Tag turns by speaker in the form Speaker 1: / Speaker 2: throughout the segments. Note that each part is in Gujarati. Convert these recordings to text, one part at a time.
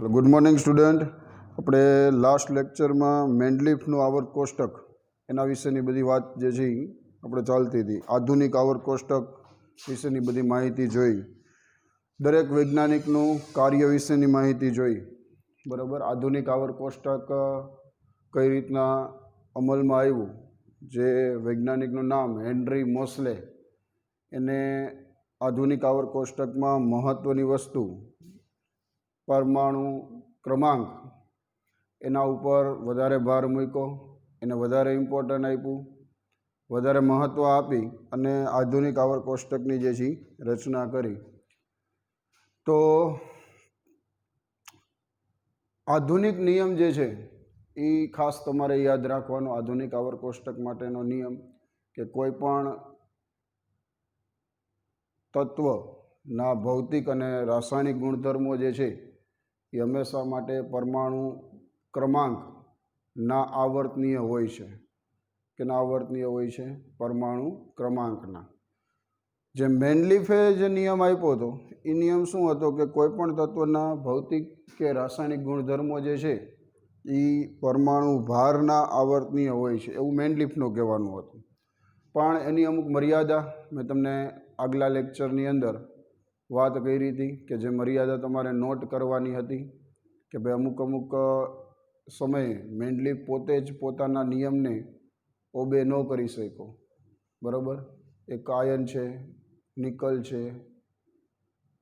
Speaker 1: Good morning student. આપણે લાસ્ટ લેક્ચરમાં મેન્ડલીફનું આવર્ત કોષ્ટક એના વિશેની બધી વાત જે છે આપણે ચાલતી હતી. આધુનિક આવર્ત કોષ્ટક વિશેની બધી માહિતી જોઈ, દરેક વૈજ્ઞાનિકનું કાર્ય વિશેની માહિતી જોઈ. બરાબર. આધુનિક આવર્ત કોષ્ટક કઈ રીતના અમલમાં આવ્યું, જે વૈજ્ઞાનિકનું નામ હેનરી મોસલે, એને આધુનિક આવર્ત કોષ્ટકમાં મહત્ત્વની વસ્તુ પરમાણુ ક્રમાંક એના ઉપર વધારે ભાર મૂક્યો, એને વધારે ઇમ્પોર્ટન્ટ આપ્યું, વધારે મહત્ત્વ આપી અને આધુનિક આવર્ત કોષ્ટકની જે છે રચના કરી. તો આધુનિક નિયમ જે છે એ ખાસ તમારે યાદ રાખવાનો. આધુનિક આવર્ત કોષ્ટક માટેનો નિયમ કે કોઈ પણ તત્વના ભૌતિક અને રાસાયણિક ગુણધર્મો જે છે એ હંમેશા માટે પરમાણુ ક્રમાંકના આવર્તનીય હોય છે. કેના આવર્તનીય હોય છે? પરમાણુ ક્રમાંકના. જે મેન્ડલીફે જે નિયમ આપ્યો હતો એ નિયમ શું હતો કે કોઈ પણ તત્વના ભૌતિક કે રાસાયણિક ગુણધર્મો જે છે એ પરમાણુ ભારના આવર્તનીય હોય છે, એવું મેન્ડલીફનું કહેવાનું હતું. પણ એની અમુક મર્યાદા મેં તમને આગલા લેક્ચરની અંદર વાત કરી હતી કે જે મર્યાદા તમારે નોટ કરવાની હતી કે ભાઈ અમુક સમયે મેન્ડલીફ પોતે જ પોતાના નિયમને ઓબે ન કરી શક્યો. બરાબર. એક આયન છે, નિકલ છે,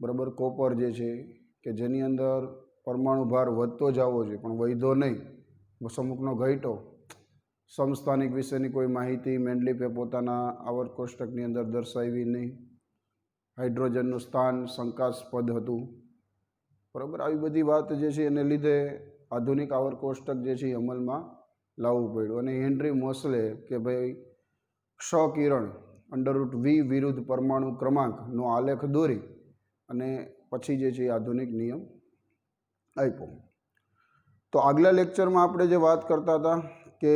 Speaker 1: બરાબર, કોપર જે છે કે જેની અંદર પરમાણુ ભાર વધતો જ આવવો જોઈએ પણ વધ્યો નહીં, અમુકનો ઘટ્યો. સમસ્થાનિક વિશેની કોઈ માહિતી મેન્ડલીફે પોતાના આવર્ત કોષ્ટકની અંદર દર્શાવી નહીં. હાઇડ્રોજનનું સ્થાન શંકાસ્પદ હતું. બરાબર. આવી બધી વાત જે છે એને લીધે આધુનિક આવર્ત કોષ્ટક જે છે એ અમલમાં લાવવું પડ્યું. અને હેનરી મોસલે કે ભાઈ ક્ષ-કિરણ √V વિરુદ્ધ પરમાણુ ક્રમાંકનો આલેખ દોરી અને પછી જે છે એ આધુનિક નિયમ આપ્યો. તો આગલા લેક્ચરમાં આપણે જે વાત કરતા હતા કે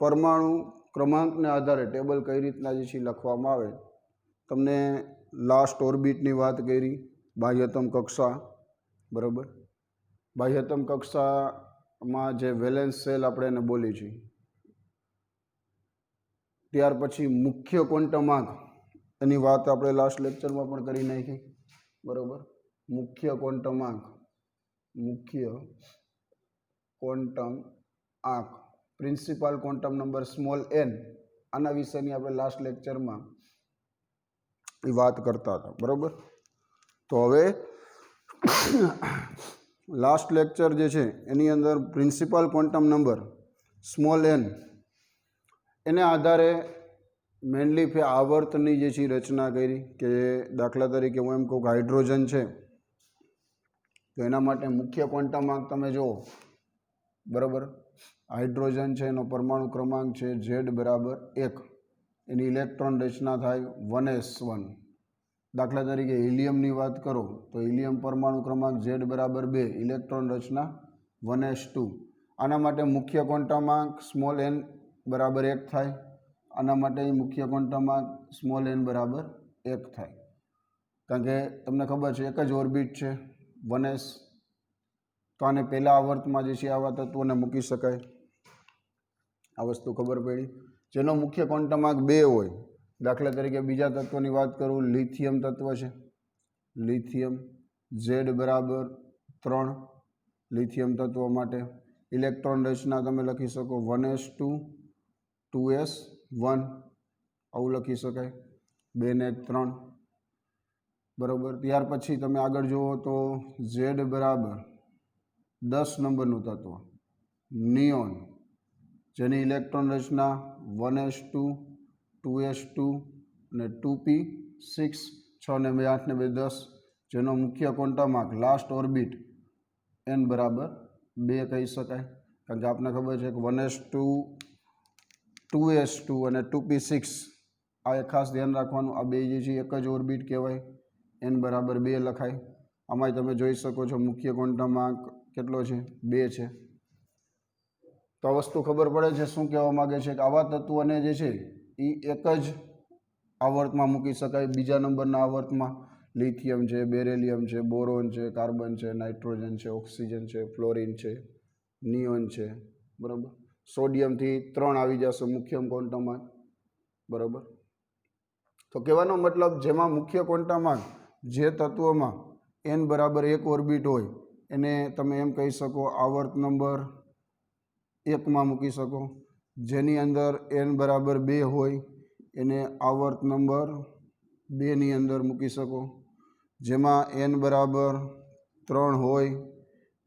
Speaker 1: પરમાણુ ક્રમાંકને આધારે ટેબલ કઈ રીતના જે છે લખવામાં આવે. તમને લાસ્ટ ઓર્બિટની વાત કરી, બાહ્યતમ કક્ષા. બરાબર. બાહ્યતમ કક્ષામાં જે વેલેન્સ સેલ આપણે એને બોલી છીએ. ત્યાર પછી મુખ્ય ક્વોન્ટમ આંક એની વાત આપણે લાસ્ટ લેક્ચરમાં પણ કરી નાખી. બરાબર. મુખ્ય ક્વોન્ટમ આંક, મુખ્ય ક્વોન્ટમ આંક, principal quantum number small n, આના વિશેની આપણે લાસ્ટ લેક્ચરમાં એ વાત કરતા હતા. બરાબર. તો હવે લાસ્ટ લેક્ચર જે છે એની અંદર principal quantum number small n એને આધારે મેન્ડલીફે આવર્તની જે છે રચના કરી. કે દાખલા તરીકે હું એમ કહું કે હાઇડ્રોજન છે તો એના માટે મુખ્ય ક્વોન્ટમ આંક તમે જુઓ. બરાબર. હાઇડ્રોજન છે એનો પરમાણુ ક્રમાંક છે Z=1. એની ઇલેક્ટ્રોન રચના થાય 1s1. દાખલા તરીકે હિલિયમની વાત કરો તો હિલિયમ પરમાણુ ક્રમાંક Z=2, ઇલેક્ટ્રોન રચના 1s2. આના માટે મુખ્ય ક્વોન્ટમ આંક સ્મોલ n બરાબર 1 થાય. આના માટે મુખ્ય ક્વોન્ટમ આંક સ્મોલ n બરાબર 1 થાય. કારણ કે તમને ખબર છે એક જ ઓર્બિટ છે 1s, તો આને પહેલા આવર્તમાં જે છે આવા તત્વોને મૂકી શકાય. આ વસ્તુ ખબર પડી. જેનો મુખ્ય ક્વોન્ટમ આંક 2 હોય, દાખલા તરીકે બીજા તત્વની વાત કરું, લિથિયમ તત્વ છે. Lithium Z=3. લિથિયમ તત્વ માટે ઇલેક્ટ્રોન રચના તમે લખી શકો 1s2 2s1, આવું લખી શકાય. 2 ને 1 3. બરાબર. ત્યાર પછી તમે આગળ જુઓ તો Z=10 નંબરનું તત્વ નિયોન, જેની ઇલેક્ટ્રોન રચના 1s2 2s2 અને 2p6, 6 ને 2 8 ને 2 10, જેનો મુખ્ય ક્વોન્ટમ આંક લાસ્ટ ઓર્બિટ n=2 કહી શકાય. કારણ કે આપને ખબર છે કે 1s2 2s2 અને 2p6, આ ખાસ ધ્યાન રાખવાનું. આ બે જે છે એક જ ઓર્બિટ કહેવાય, n=2 લખાય. આમાંય તમે જોઈ શકો છો મુખ્ય ક્વોન્ટમ આંક કેટલો છે? 2 છે. તો આ વસ્તુ ખબર પડે છે શું કહેવા માગે છે કે આવા તત્વોને જે છે એ એક જ આવર્તમાં મૂકી શકાય, બીજા નંબરના આવર્તમાં. લિથિયમ છે, બેરેલિયમ છે, બોરોન છે, કાર્બન છે, નાઇટ્રોજન છે, ઓક્સિજન છે, ફ્લોરિન છે, નિયોન છે, બરાબર. સોડિયમથી 3 આવી જશે મુખ્ય ક્વોન્ટમમાં, બરાબર. તો કહેવાનો મતલબ જેમાં મુખ્ય ક્વોન્ટમમાં જે તત્વોમાં n બરાબર 1 ઓર્બિટ હોય એને તમે એમ કહી શકો આવર્ત નંબર 1માં મૂકી શકો. જેની અંદર n બરાબર 2 હોય એને આવર્ત નંબર 2ની અંદર મૂકી શકો. જેમાં n બરાબર 3 હોય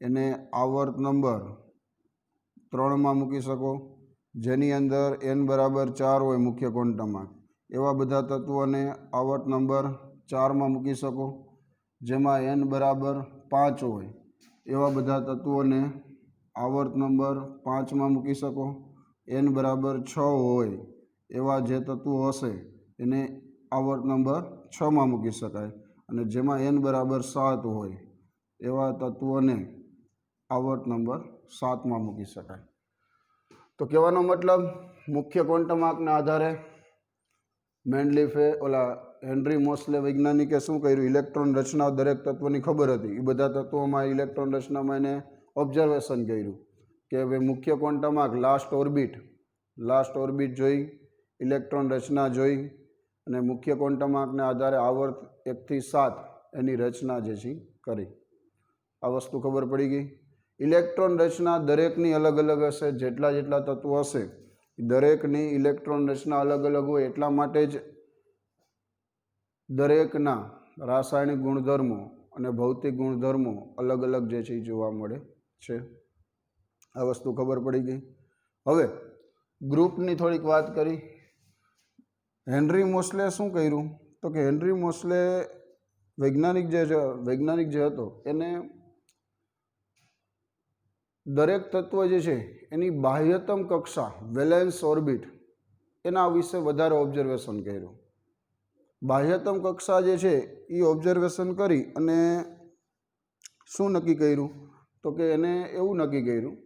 Speaker 1: એને આવર્ત નંબર 3માં મૂકી શકો. જેની અંદર n બરાબર 4 હોય મુખ્ય ક્વોન્ટમમાં એવા બધા તત્વોને આવર્ત નંબર 4માં મૂકી શકો. જેમાં n બરાબર 5 હોય એવા બધા તત્વોને આવર્ત નંબર 5માં મૂકી શકો. n બરાબર 6 હોય એવા જે તત્વો હશે એને આવર્ત નંબર 6માં મૂકી શકાય. અને જેમાં n બરાબર 7 હોય એવા તત્વોને આવર્ત નંબર 7માં મૂકી શકાય. તો કહેવાનો મતલબ મુખ્ય ક્વોન્ટમ આંકના આધારે મેન્ડલીફે હેનરી મોસ્લે વૈજ્ઞાનિકે શું કર્યું, ઇલેક્ટ્રોન રચના દરેક તત્વની ખબર હતી. એ બધા તત્વોમાં ઇલેક્ટ્રોન રચનામાં એને ઓબ્ઝર્વેશન કર્યું કે ભાઈ મુખ્ય ક્વોન્ટમ આંક લાસ્ટ ઓર્બિટ જોઈ, ઇલેક્ટ્રોન રચના જોઈ અને મુખ્ય ક્વોન્ટમ આંકના આધારે આવર્ત 1 થી 7 એની રચના જે છે કરી. આ વસ્તુ ખબર પડી ગઈ. ઇલેક્ટ્રોન રચના દરેકની અલગ અલગ હશે. જેટલા તત્વો હશે દરેકની ઇલેક્ટ્રોન રચના અલગ અલગ હોય એટલા માટે જ દરેકના રાસાયણિક ગુણધર્મો અને ભૌતિક ગુણધર્મો અલગ અલગ જે છે એ જોવા મળે છે. આ વસ્તુ ખબર પડી ગઈ. હવે ગ્રુપની થોડીક વાત કરી. હેનરી મોસ્લે શું કર્યું તો કે હેનરી મોસ્લે વૈજ્ઞાનિક જે હતો એને દરેક તત્વ જે છે એની બાહ્યતમ કક્ષા વેલેન્સ ઓર્બિટ એના વિશે વધારે ઓબ્ઝર્વેશન કર્યું. બાહ્યતમ કક્ષા જે છે એ ઓબ્ઝર્વેશન કરી અને શું નક્કી કર્યું તો કે એને એવું નક્કી કર્યું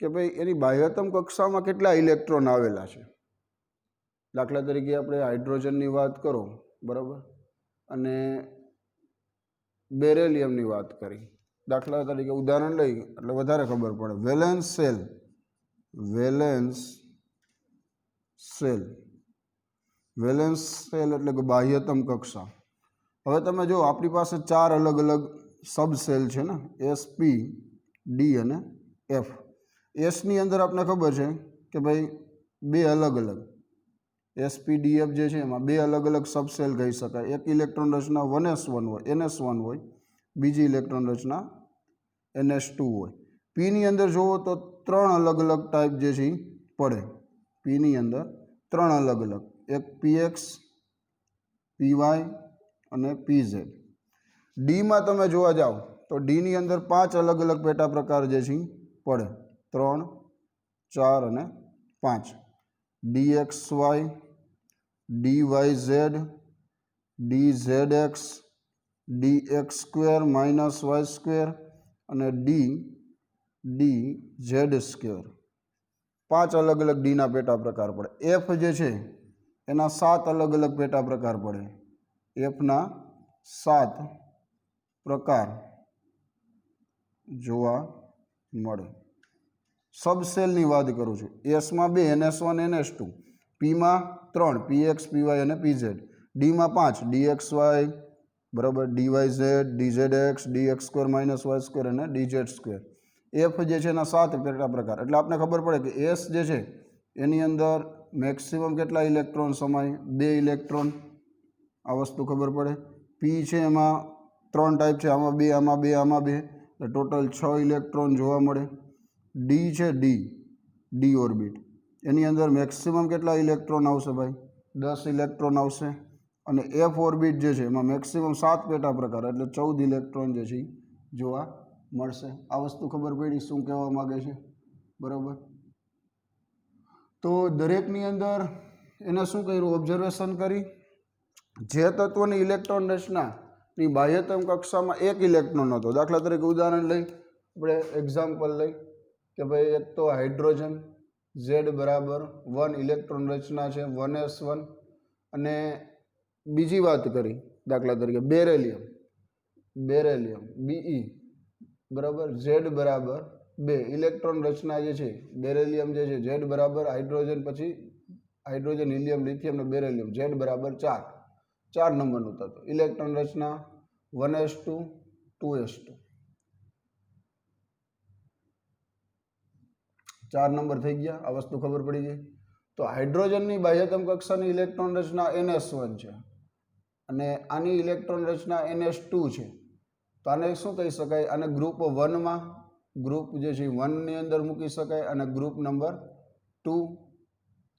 Speaker 1: કે ભાઈ એની બાહ્યતમ કક્ષામાં કેટલા ઇલેક્ટ્રોન આવેલા છે. દાખલા તરીકે આપણે હાઇડ્રોજનની વાત કરો, બરાબર, અને બેરેલિયમની વાત કરી. દાખલા તરીકે ઉદાહરણ લઈ એટલે વધારે ખબર પડે. વેલેન્સ સેલ એટલે કે બાહ્યતમ કક્ષા. હવે તમે જો આપણી પાસે 4 અલગ અલગ સબ સેલ છે ને, S, P, D અને F. એસની અંદર આપણે ખબર છે કે ભાઈ 2 અલગ અલગ SPDF જે છે એમાં 2 અલગ અલગ સબસેલ કહી શકાય. એક ઇલેક્ટ્રોન રચના NS1 હોય, બીજી ઇલેક્ટ્રોન રચના NS2 હોય. પીની અંદર જુઓ તો 3 અલગ અલગ ટાઈપ જે છે પડે. પીની અંદર 3 અલગ અલગ, એક PX, PY અને PZ. ડીમાં તમે જોવા જાઓ તો ડીની અંદર 5 અલગ અલગ પેટા પ્રકાર જે છે પડે, 3, 4 અને 5. DXY, DYZ, DZX, DX² -Y² અને DZ². 5 અલગ અલગ ડીના પેટા પ્રકાર પડે. એફ જે છે એના 7 અલગ અલગ પેટા પ્રકાર પડે. એફના 7 પ્રકાર જોવા મળે. સબસેલની વાત કરું છું. એસમાં 2, NS1, NS2. પીમાં 3, PX, PY અને PZ. ડીમાં 5, DXY, બરાબર, DYZ, DZX, DX² -Y² અને DZ². એફ જે છે એના 7 પેટા પ્રકાર. એટલે આપણે ખબર પડે કે એસ જે છે એની અંદર મેક્સિમમ કેટલા ઇલેક્ટ્રોન સમાય? 2 ઇલેક્ટ્રોન. આ વસ્તુ ખબર પડે. પી છે એમાં 3 ટાઈપ છે, આમાં 2, આમાં 2, આમાં 2, એટલે ટોટલ 6 ઇલેક્ટ્રોન જોવા મળે. ડી છે ડી ઓર્બિટ, એની અંદર મેક્સિમમ કેટલા ઇલેક્ટ્રોન આવશે ભાઈ? 10 ઇલેક્ટ્રોન આવશે. અને એફ ઓર્બિટ જે છે એમાં મેક્સિમમ 7 પેટા પ્રકાર એટલે 14 ઇલેક્ટ્રોન જે છે જોવા મળશે. આ વસ્તુ ખબર પડી શું કહેવા માગે છે, બરાબર. તો દરેકની અંદર એને શું કર્યું? ઓબ્ઝર્વેશન કરી. જે તત્વની ઇલેક્ટ્રોન રચનાની બાહ્યતમ કક્ષામાં 1 ઇલેક્ટ્રોન હતો. દાખલા તરીકે ઉદાહરણ લઈ, આપણે એક્ઝામ્પલ લઈ કે ભાઈ એક તો હાઇડ્રોજન Z બરાબર 1 ઇલેક્ટ્રોન રચના છે 1s1. અને બીજી વાત કરી, દાખલા તરીકે બેરેલિયમ, બેરેલિયમ BE બરાબર, Z બરાબર 2. ઇલેક્ટ્રોન રચના જે છે બેરેલિયમ જે છે Z બરાબર હાઇડ્રોજન, પછી હાઇડ્રોજન, હિલિયમ, લિથિયમ ને બેરેલિયમ, Z બરાબર 4. 4 નંબરનું તત્વ. ઇલેક્ટ્રોન રચના 1s2 2s2. 4 નંબર થઈ ગયા. આ વસ્તુ ખબર પડી ગઈ. તો હાઇડ્રોજનની બાહ્યતમ કક્ષાની ઇલેક્ટ્રોન રચના NS1 છે અને આની ઇલેક્ટ્રોન રચના NS2 છે. તો આને શું કહી શકાય? આને ગ્રુપ 1માં, ગ્રુપ જે છે 1ની અંદર મૂકી શકાય અને ગ્રુપ નંબર 2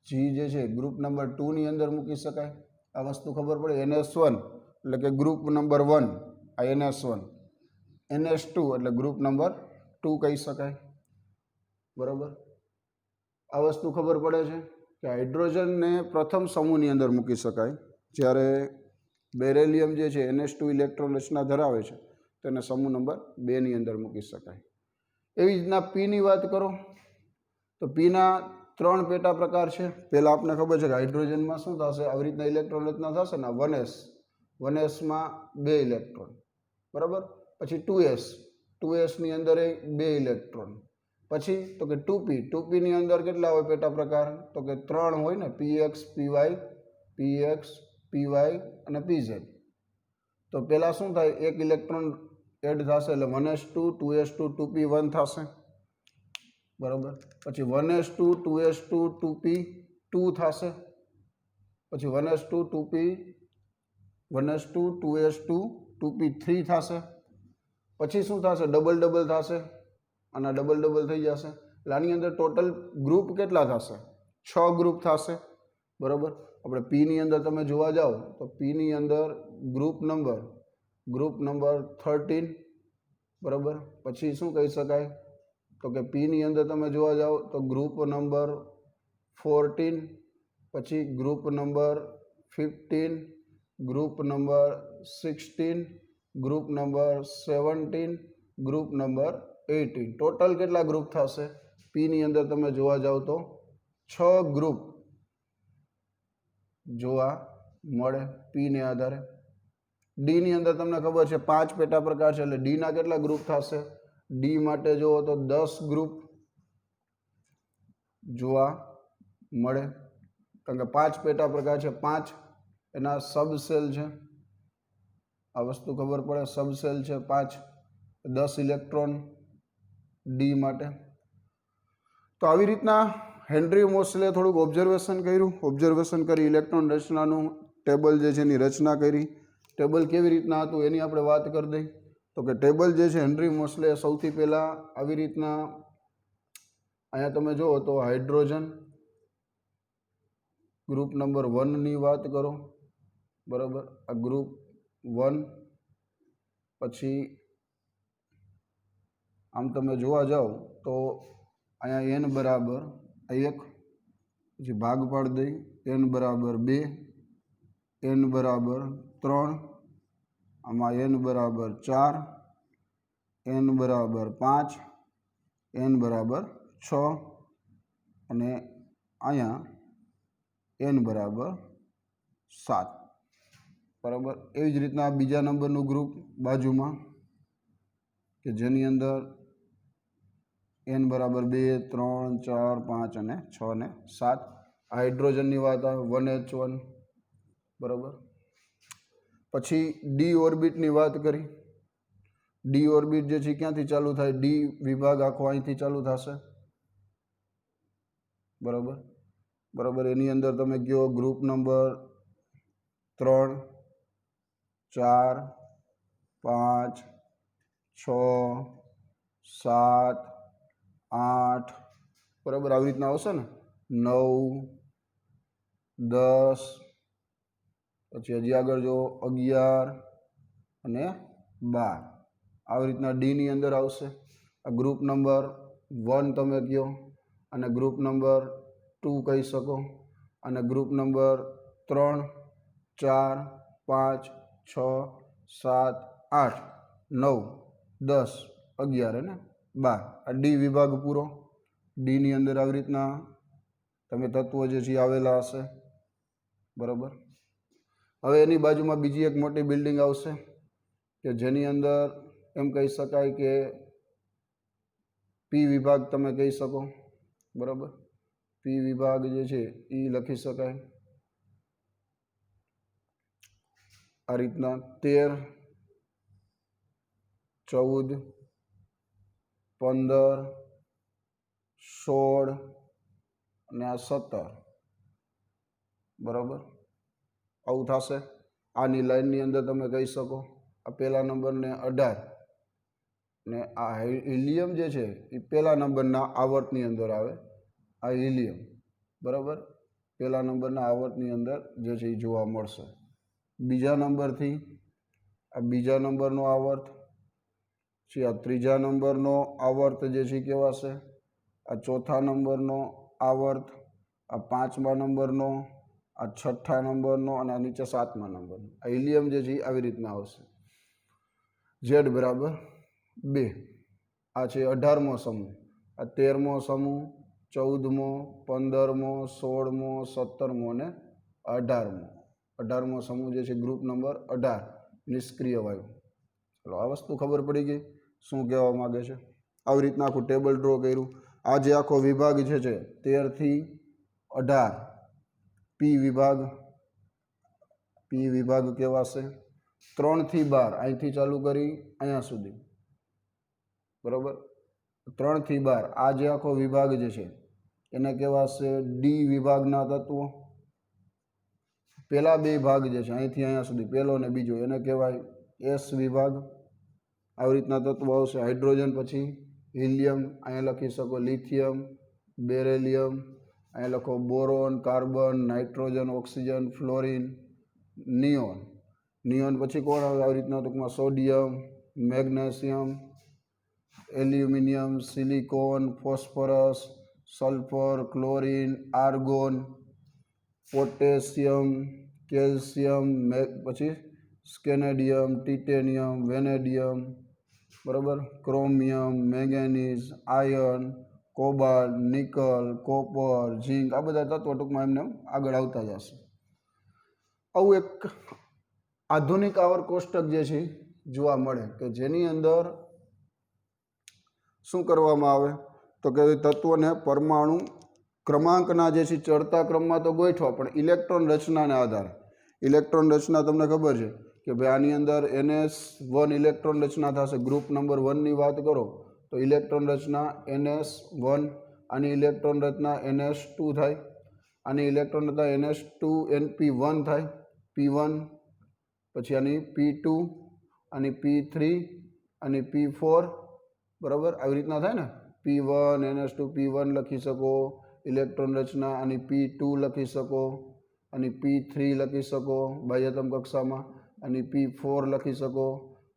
Speaker 1: G જે છે ગ્રુપ નંબર 2ની અંદર મૂકી શકાય. આ વસ્તુ ખબર પડે. NS1 એટલે કે ગ્રુપ નંબર 1, આ NS1. NS2 એટલે ગ્રુપ નંબર 2 કહી શકાય. બરાબર, આ વસ્તુ ખબર પડે છે કે હાઇડ્રોજનને પ્રથમ સમૂહની અંદર મૂકી શકાય, જ્યારે બેરેલિયમ જે છે NS2 ઇલેક્ટ્રોન રચના ધરાવે છે તેને સમૂહ નંબર 2ની અંદર મૂકી શકાય. એવી રીતના Pની વાત કરો તો Pના 3 પેટા પ્રકાર છે. પહેલાં આપણે ખબર છે કે હાઇડ્રોજનમાં શું થશે, આવી રીતના ઇલેક્ટ્રોન રચના થશે ને 1s, 1sમાં 2 ઇલેક્ટ્રોન, બરાબર. પછી 2s, 2sની અંદર 2 ઇલેક્ટ્રોન. પછી તો કે 2p, 2pની અંદર કેટલા હોય પેટા પ્રકાર? તો કે 3 હોય ને, px, py, px, py અને pz. તો પહેલાં શું થાય, એક ઇલેક્ટ્રોન એડ થશે એટલે 1s2 2s2 2p1 થશે, બરાબર. પછી 1s2 2s2 2p2 થશે. પછી 1s2 2p 1s2 2s2 2p3 થશે. પછી શું થશે, ડબલ ડબલ થશે અને ડબલ ડબલ થઈ જશે. એટલે આની અંદર ટોટલ ગ્રુપ કેટલા થશે? 6 ગ્રુપ થશે, બરાબર. આપણે Pની અંદર તમે જોવા જાઓ તો Pની અંદર ગ્રુપ નંબર 13, બરાબર. પછી શું કહી શકાય તો કે Pની અંદર તમે જોવા જાઓ તો ગ્રુપ નંબર 14, પછી group number 15, group number 16, group number 17, group number 18. Total કેટલા ગ્રુપ થશે? Pની અંદર તમે જોવા જાઓ તો 6 ગ્રુપ જોવા મળે Pને આધારે. Dની અંદર તમને ખબર છે 5 પેટા પ્રકાર છે, એટલે Dના કેટલા ગ્રુપ થશે? D માટે જુઓ તો 10 ગ્રુપ જોવા મળે, કારણ કે 5 પેટા પ્રકાર છે, 5 એના સબસેલ છે. આ વસ્તુ ખબર પડે, સબસેલ છે 5, 10 ઇલેક્ટ્રોન D માટે. તો આવી રીતના હેનરી મોસલે થોડુંક ઓબ્ઝર્વેશન કરી ઇલેક્ટ્રોન રચનાનું ટેબલ જે છે એની રચના કરી. ટેબલ કેવી રીતના હતું એની આપણે વાત કરી દઈ. તો કે ટેબલ જે છે હેનરી મોસલે સૌથી પહેલાં આવી રીતના, અહીંયા તમે જુઓ તો હાઇડ્રોજન ગ્રુપ નંબર 1ની વાત કરો, બરાબર. આ ગ્રુપ 1. પછી આમ તમે જોવા જાઓ તો અહીંયા n બરાબર 1, પછી ભાગ પાડી દઈ, n બરાબર 2, n બરાબર 3, આમાં n બરાબર 4, n બરાબર 5, n બરાબર 6 અને અહીંયા n બરાબર 7, બરાબર. એવી જ રીતના બીજા નંબરનું ગ્રુપ બાજુમાં કે જેની અંદર n બરાબર 2, 3, 4, 5 અને 6 અને 7. હાઇડ્રોજનની વાત આવે 1h1, બરાબર. પછી D ઓર્બિટની વાત કરી. D ઓર્બિટ જે છે ક્યાંથી ચાલુ થાય? D વિભાગ આખો અહીંથી ચાલુ થશે, બરાબર. બરાબર, એની અંદર તમે કહો ગ્રુપ નંબર 3, 4, 5, 6, 7, 8, બરાબર. આવી રીતના આવશે ને, 9, 10, પછી હજી આગળ જો 11 અને 12. આવી રીતના Dની અંદર આવશે. આ ગ્રુપ નંબર 1 તમે કહો, અને ગ્રુપ નંબર 2 કહી શકો, અને ગ્રુપ નંબર 3, 4, 5, 6, 7, 8, 9, 10, 11 અને 12. આ D વિભાગ પૂરો. Dની અંદર આવી રીતના તમે તત્વો જે છે આવેલા હશે, બરાબર. હવે એની બાજુમાં બીજી એક મોટી બિલ્ડિંગ આવશે કે જેની અંદર એમ કહી શકાય કે પી વિભાગ તમે કહી શકો, બરાબર. પી વિભાગ જે છે એ લખી શકાય આ રીતના 13, 14, 15, 16 અને આ 17, બરાબર. આવું થશે. આની લાઈનની અંદર તમે કહી શકો આ પહેલા નંબરને 18 ને આ હિલિયમ જે છે એ પહેલા નંબરના આવર્તની અંદર આવે. આ હિલિયમ, બરાબર, પહેલા નંબરના આવર્તની અંદર જે છે એ જોવા મળશે. બીજા નંબરથી આ બીજા નંબરનો આવર્ત છે, આ ત્રીજા નંબરનો આવર્ત જે છે કહેવાશે, આ ચોથા નંબરનો આવર્ત, આ પાંચમા નંબરનો, આ છઠ્ઠા નંબરનો અને આ નીચે સાતમા નંબરનો. આ હિલિયમ જે છે એ આવી રીતના આવશે. ઝેડ બરાબર 2. આ છે 18મો સમૂહ, આ 13મો સમૂહ, 14મો, 15મો, 16મો, 17મો અને 18મો. 18મો સમૂહ જે છે ગ્રુપ નંબર 18 નિષ્ક્રિય વાયુ. ચલો આ વસ્તુ ખબર પડી ગઈ શું કહેવા માગે છે. આવી રીતના આખું ટેબલ ડ્રો કર્યું. આ જે આખો વિભાગ છે 13 થી 18 પી વિભાગ. પી વિભાગ કહેવાશે. 3 થી 12 અહીંથી ચાલુ કરી અહીંયા સુધી, બરાબર. 3 થી 12 આ જે આખો વિભાગ જે છે એને કહેવાશે ડી વિભાગના તત્વો. પહેલા બે ભાગ જે છે અહીંથી અહીંયા સુધી પહેલો અને બીજો એને કહેવાય એસ વિભાગ. આવી રીતના તત્વો આવશે. હાઇડ્રોજન પછી હિલિયમ, અહીંયા લખી શકો લિથિયમ, બેરેલિયમ, અહીંયા લખો boron, carbon, nitrogen, oxygen, fluorine, neon. Neon પછી કોણ આવે આવી રીતના ટૂંકમાં sodium, magnesium, aluminium, silicon, phosphorus, sulphur, chlorine, argon, potassium, calcium, પછી સ્કેનેડિયમ, ટિટેનિયમ, વેનેડિયમ, બરાબર, chromium, manganese, iron, cobalt, nickel, copper, zinc. આ બધા તત્વો ટૂંકમાં એમને આગળ આવતા જશે. આવું એક આધુનિક આવર્ત કોષ્ટક જે છે જોવા મળે કે જેની અંદર શું કરવામાં આવે તો કે તત્વોને પરમાણુ ક્રમાંકના જે છે ચડતા ક્રમમાં તો ગોઠવા, પણ ઇલેક્ટ્રોન રચનાને આધારે. ઇલેક્ટ્રોન રચના તમને ખબર છે કે ભાઈ આની અંદર NS1 ઇલેક્ટ્રોન રચના થશે. ગ્રુપ નંબર 1ની વાત કરો તો ઇલેક્ટ્રોન રચના NS1, આની ઇલેક્ટ્રોન રચના NS2 થાય, આની ઇલેક્ટ્રોન રચના NS2NP1 થાય, P1, પછી આની P2, આની P3, આની P4, બરાબર. આવી રીતના થાય ને. P1 NS2 P1 લખી શકો ઇલેક્ટ્રોન રચના, આની P2 લખી શકો, આની P3 લખી શકો બાહ્યતમ કક્ષામાં, આની P4 લખી શકો,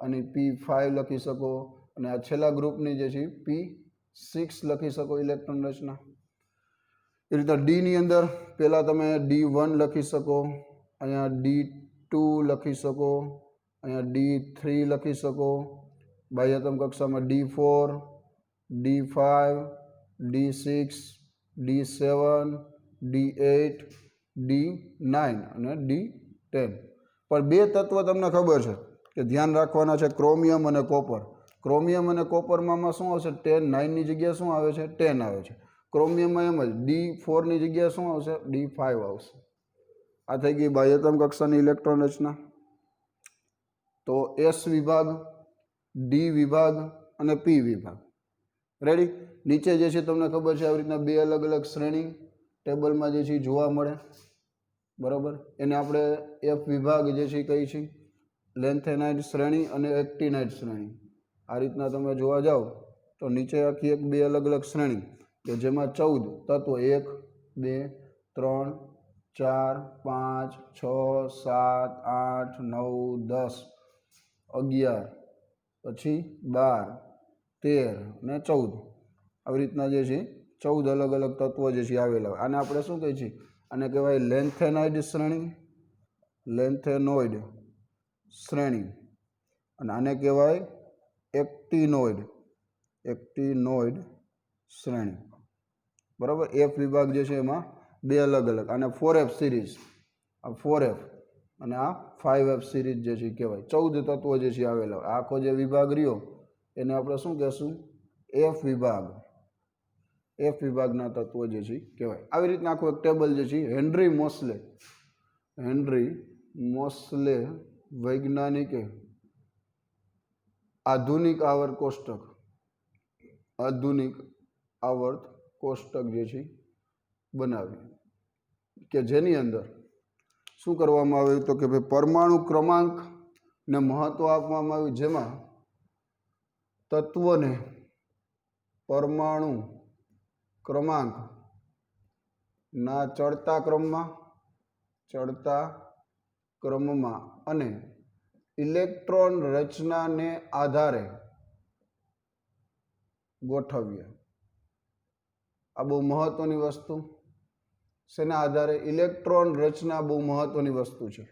Speaker 1: આની P5 લખી શકો, અને આ છેલ્લા ગ્રુપની જે છે P6 લખી શકો ઇલેક્ટ્રોન રચના. એ રીતે ડીની અંદર પહેલાં તમે D1 લખી શકો, અહીંયા D2 લખી શકો, અહીંયા D3 લખી શકો, બાહ્યતમ કક્ષામાં D4, D5, D6, D7, D8, D9 અને D10. પણ બે તત્વ તમને ખબર છે કે ધ્યાન રાખવાના છે, ક્રોમિયમ અને કોપર. ક્રોમિયમ અને કોપરમાં શું આવશે? 10, 9ની જગ્યાએ શું આવે છે? 10 આવે છે. ક્રોમિયમમાં એમ જ D4ની જગ્યાએ શું આવશે? D5 આવશે. આ થઈ ગઈ બાહ્યતમ કક્ષાની ઇલેક્ટ્રોન રચના. તો એસ વિભાગ, ડી વિભાગ અને પી વિભાગ. રેડી. નીચે જે છે તમને ખબર છે આવી રીતના બે અલગ અલગ શ્રેણી ટેબલમાં જે છે જોવા મળે, બરાબર. એને આપણે એફ વિભાગ જે છે કઈ છે લેન્થેનાઇટ શ્રેણી અને એક્ટિનાઇટ શ્રેણી. આ રીતના તમે જોવા જાઓ તો નીચે આખી એક બે અલગ અલગ શ્રેણી કે જેમાં 14 તત્વો 1, 2, 3, 4, 5, 6, 7, 8, 9, 10, 11, પછી 12, 13 અને 14. આવી રીતના જે છે 14 અલગ અલગ તત્વો જે છે આવેલા હોય. આને આપણે શું કહીએ છીએ? આને કહેવાય લેન્થેનાઇડ શ્રેણી, લેન્થેનોઇડ શ્રેણી. અને આને કહેવાય એક્ટિનોઇડ, એક્ટિનોઇડ શ્રેણી, બરાબર. એફ વિભાગ જે છે એમાં બે અલગ અલગ. આને 4F સિરીઝ, આ 4F અને આ 5F સિરીઝ જે છે કહેવાય. 14 તત્વો જે છે આવેલા. આખો જે વિભાગ રહ્યો એને આપણે શું કહેશું? એફ વિભાગ. એફ વિભાગના તત્વો જે છે કહેવાય. આવી રીતના આખું એક ટેબલ જે છે હેનરી મોસ્લે વૈજ્ઞાનિકે આધુનિક આવર્ત કોષ્ટક જે છે બનાવ્યું, કે જેની અંદર શું કરવામાં આવ્યું તો કે ભાઈ પરમાણુ ક્રમાંક ને મહત્વ આપવામાં આવ્યું, જેમાં તત્વોને પરમાણુ ક્રમાંક ના ચડતા ક્રમમાં અને ઇલેક્ટ્રોન રચનાને આધારે ગોઠવ્યા. આ બહુ મહત્વની વસ્તુ. શેના આધારે? ઇલેક્ટ્રોન રચના બહુ મહત્વની વસ્તુ છે,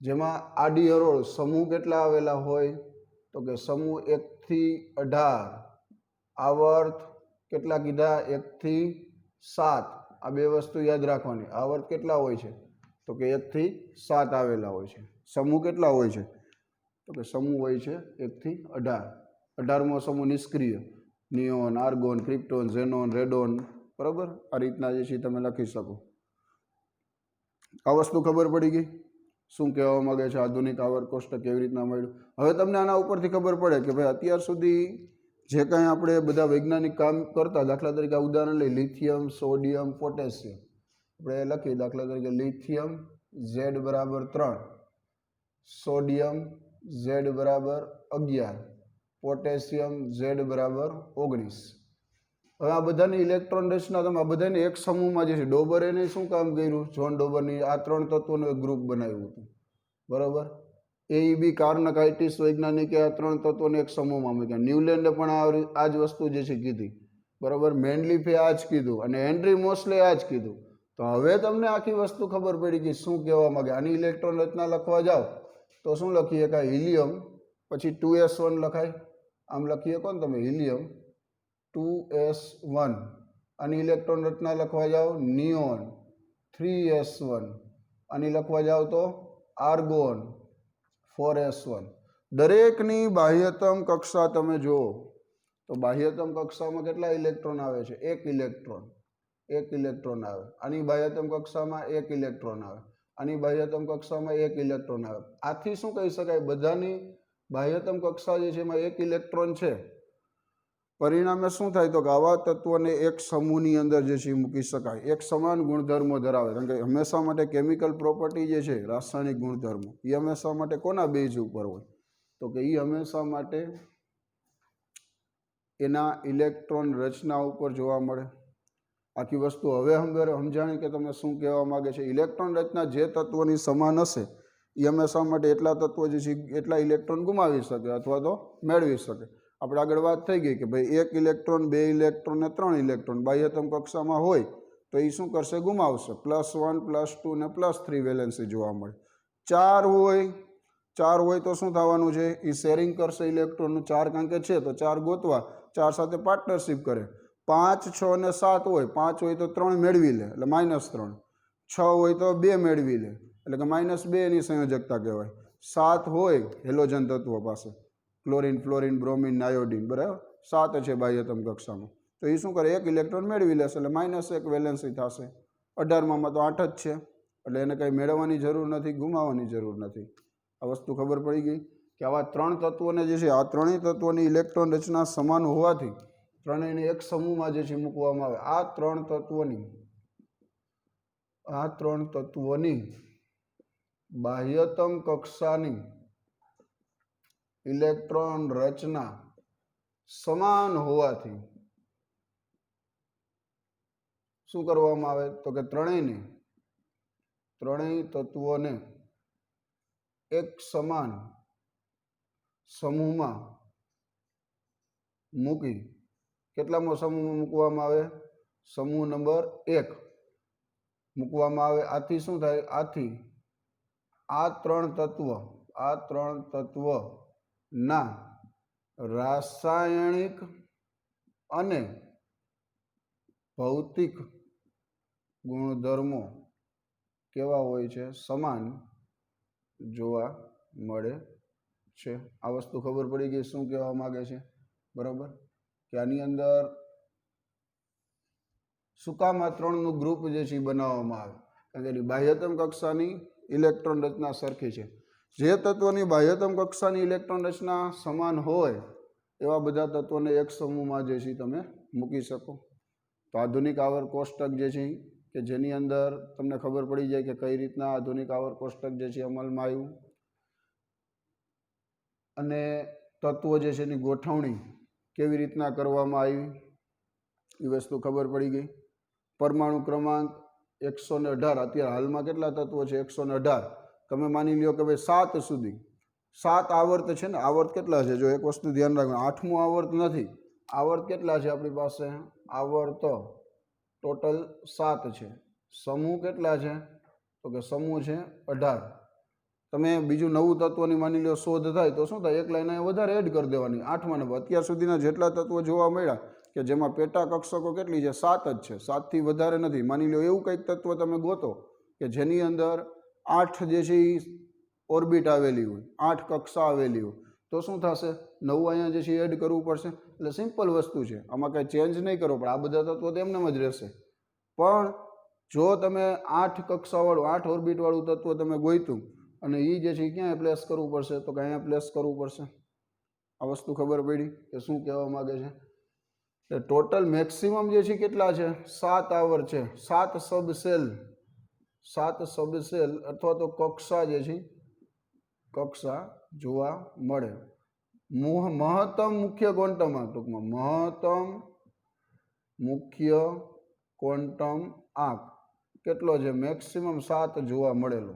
Speaker 1: જેમાં આડી હરોળ સમૂહ કેટલા આવેલા હોય તો કે સમૂહ 1 થી 18, આવર્ત કેટલા કીધા? 1 થી 7. આ બે વસ્તુ યાદ રાખવાની. આવર્ત કેટલા હોય છે તો કે 1 થી 7 આવેલા હોય છે. સમૂહ કેટલા હોય છે તો કે સમૂહ હોય છે 1 થી 18. 18મો સમૂહ નિષ્ક્રિય, neon, argon, krypton, xenon, radon. બરાબર? આ રીતના જે છે તમે લખી શકો. આ વસ્તુ ખબર પડી ગઈ શું કહેવા માંગે છે? આધુનિક આવર્ત કોષ્ટક કેવી રીતના મળ્યું. હવે તમને આના ઉપરથી ખબર પડે કે ભાઈ અત્યાર સુધી જે કાંઈ આપણે બધા વૈજ્ઞાનિક કામ કરતા, દાખલા તરીકે ઉદાહરણ લઈ લિથિયમ, સોડિયમ, પોટેશિયમ. આપણે લખીએ દાખલા તરીકે લિથિયમ Z બરાબર 3, સોડિયમ Z બરાબર 11, પોટેશિયમ Z બરાબર 19. હવે આ બધાની ઇલેક્ટ્રોન રચના તમે આ બધાને એક સમૂહમાં જે છે, ડોબરે એને શું કામ કર્યું? જોન ડોબરની આ 3 તત્વોનું એક ગ્રુપ બનાવ્યું હતું. બરાબર? AEB કાર્નકાઇટિસ વૈજ્ઞાનિકે આ 3 તત્વોને એક સમૂહમાં મૂક્યા. ન્યુલેન્ડે પણ આ જ વસ્તુ જે છે કીધી. બરાબર? મેન્ડલીફે આ જ કીધું અને હેનરી મોસ્લે આ જ કીધું. તો હવે તમને આખી વસ્તુ ખબર પડી કે શું કહેવા માંગે. આની ઇલેક્ટ્રોન રચના લખવા જાઓ તો શું લખીએ? કે હિલિયમ પછી 2s1 લખાય. આમ લખીએ કોણ તમે? Helium 2s1. આની ઇલેક્ટ્રોન રચના લખવા જાઓ નિયોન 3s1. આની લખવા જાઓ તો આર્ગોન 4s1. દરેકની બાહ્યતમ કક્ષા તમે જુઓ તો બાહ્યતમ કક્ષામાં કેટલા ઇલેક્ટ્રોન આવે છે? 1 ઇલેક્ટ્રોન. 1 ઇલેક્ટ્રોન આવે. આની બાહ્યતમ કક્ષામાં 1 ઇલેક્ટ્રોન આવે. આની બાહ્યતમ કક્ષામાં 1 ઇલેક્ટ્રોન આવે. આથી શું કહી શકાય? બધાની બાહ્યતમ કક્ષા જે છે એમાં 1 ઇલેક્ટ્રોન છે. પરિણામે શું થાય તો કે આવા તત્વોને એક સમૂહની અંદર જે છે મૂકી શકાય. એક સમાન ગુણધર્મો ધરાવે. કારણ કે હંમેશા માટે કેમિકલ પ્રોપર્ટી જે છે, રાસાયણિક ગુણધર્મો, એ હંમેશા માટે કોના બેઝ ઉપર હોય તો કે એ હંમેશા માટે એના ઇલેક્ટ્રોન રચના ઉપર જોવા મળે. આખી વસ્તુ હવે સમજાણી કે તમે શું કહેવા માગે છે. ઇલેક્ટ્રોન રચના જે તત્વોની સમાન હશે એ હંમેશા માટે એટલા તત્વો જે છે એટલા ઇલેક્ટ્રોન ગુમાવી શકે અથવા તો મેળવી શકે. આપણે આગળ વાત થઈ ગઈ કે ભાઈ 1 ઇલેક્ટ્રોન, 2 ઇલેક્ટ્રોન ને 3 ઇલેક્ટ્રોન બાહ્યતમ કક્ષામાં હોય તો એ શું કરશે? ગુમાવશે. +1, +2 ને +3 વેલેન્સી જોવા મળે. 4 હોય તો શું થવાનું છે? એ શેરિંગ કરશે ઇલેક્ટ્રોનનું. 4 કારણ કે છે તો 4 ગોતવા, 4 સાથે પાર્ટનરશિપ કરે. 5, 6 ને 7 હોય. 5 હોય તો 3 મેળવી લે એટલે -3. 6 હોય તો 2 મેળવી લે એટલે કે -2 એની સંયોજકતા કહેવાય. 7 હોય હેલોજન તત્વો પાસે, ક્લોરીન, ફ્લોરીન, બ્રોમિન, આયોડિન. બરાબર? 7 છે બાહ્યતમ કક્ષામાં. તો એ શું કરે? 1 ઇલેક્ટ્રોન મેળવી લેશે એટલે -1 વેલેન્સી થશે. 18માં તો 8 જ છે એટલે એને કંઈ મેળવવાની જરૂર નથી, ગુમાવવાની જરૂર નથી. આ વસ્તુ ખબર પડી ગઈ કે આવા 3 તત્વોને જે છે, આ ત્રણેય તત્વોની ઇલેક્ટ્રોન રચના સમાન હોવાથી ત્રણેયને એક સમૂહમાં જે છે મૂકવામાં આવે. આ 3 તત્વોની બાહ્યતમ કક્ષાની ઇલેક્ટ્રોન રચના સમાન હોવાથી શું કરવામાં આવે તો કે ત્રણેય તત્વોને એક સમાન સમૂહમાં મૂકી કેટલામો સમૂહમાં મૂકવામાં આવે? સમૂહ નંબર 1 મૂકવામાં આવે. આથી શું થાય? આથી આ 3 તત્વના રાસાયણિક અને ભૌતિક ગુણધર્મો કેવા હોય છે? સમાન જોવા મળે છે। આ વસ્તુ ખબર પડી ગઈ શું કહેવા માગે છે, બરાબર, કે આની અંદર શું કામ આ ત્રણનું ગ્રુપ જે છે એ બનાવવામાં આવે, કારણ કે એની બાહ્યતમ કક્ષાની ઇલેક્ટ્રોન રચના સરખી છે। જે તત્વની બાહ્યતમ કક્ષાની ઇલેક્ટ્રોન રચના સમાન હોય એવા બધા તત્વોને એક સમૂહમાં જે છે તમે મૂકી શકો। તો આધુનિક આવર્ત કોષ્ટક જે છે કે જેની અંદર તમને ખબર પડી જાય કે કઈ રીતના આધુનિક આવર્ત કોષ્ટક જે છે અમલમાં આવ્યું અને તત્વો જે છે એની ગોઠવણી કેવી રીતના કરવામાં આવી એ વસ્તુ ખબર પડી ગઈ। પરમાણુ ક્રમાંક 118, અત્યારે હાલમાં કેટલા તત્વો છે? 118। તમે માની લ્યો કે ભાઈ 7 સુધી 7 આવર્ત છે ને, આવર્ત કેટલા છે? જો એક વસ્તુ ધ્યાન રાખો, 8મું આવર્ત નથી, આવર્ત કેટલા છે આપણી પાસે? આવર્ત ટોટલ 7 છે। સમૂહ કેટલા છે? તો કે સમૂહ છે 18। તમે બીજું નવું તત્વની માની લો શોધ થાય તો શું થાય? એક લાઈન અહીંયા વધારે એડ કરી દેવાની 8મા નંબર। અત્યાર સુધીના જેટલા તત્વો જોવા મળ્યા કે જેમાં પેટા કક્ષકો કેટલી છે? 7 જ છે, 7થી વધારે નથી। માની લો એવું કંઈક તત્વ તમે ગોતો કે જેની અંદર 8 જે છે એ ઓર્બિટ આવેલી હોય, 8 કક્ષા આવેલી હોય, તો શું થશે? નવું અહીંયા જે છે એડ કરવું પડશે। એટલે સિમ્પલ વસ્તુ છે, આમાં કાંઈ ચેન્જ નહીં કરવો પડે, આ બધા તત્વો તો એમનેમ જ રહેશે। પણ જો તમે 8 કક્ષાવાળું 8 ઓર્બિટવાળું તત્વ તમે ગોઈતું અને એ જે છે એ ક્યાંય પ્લેસ કરવું પડશે? તો કે અહીંયા પ્લેસ કરવું પડશે। આ વસ્તુ ખબર પડી કે શું કહેવા માગે છે? ટોટલ મેક્સિમમ જે છે કેટલા છે? 7 આવર્ત છે, 7 સબસેલ, 7 સબસેલ અથવા તો કક્ષા જે છે કક્ષા જોવા મળે। મહત્તમ મુખ્ય ક્વોન્ટમ, ટૂંકમાં મહત્તમ મુખ્ય ક્વોન્ટમ આંક કેટલો છે? મેક્સિમમ 7 જોવા મળેલો,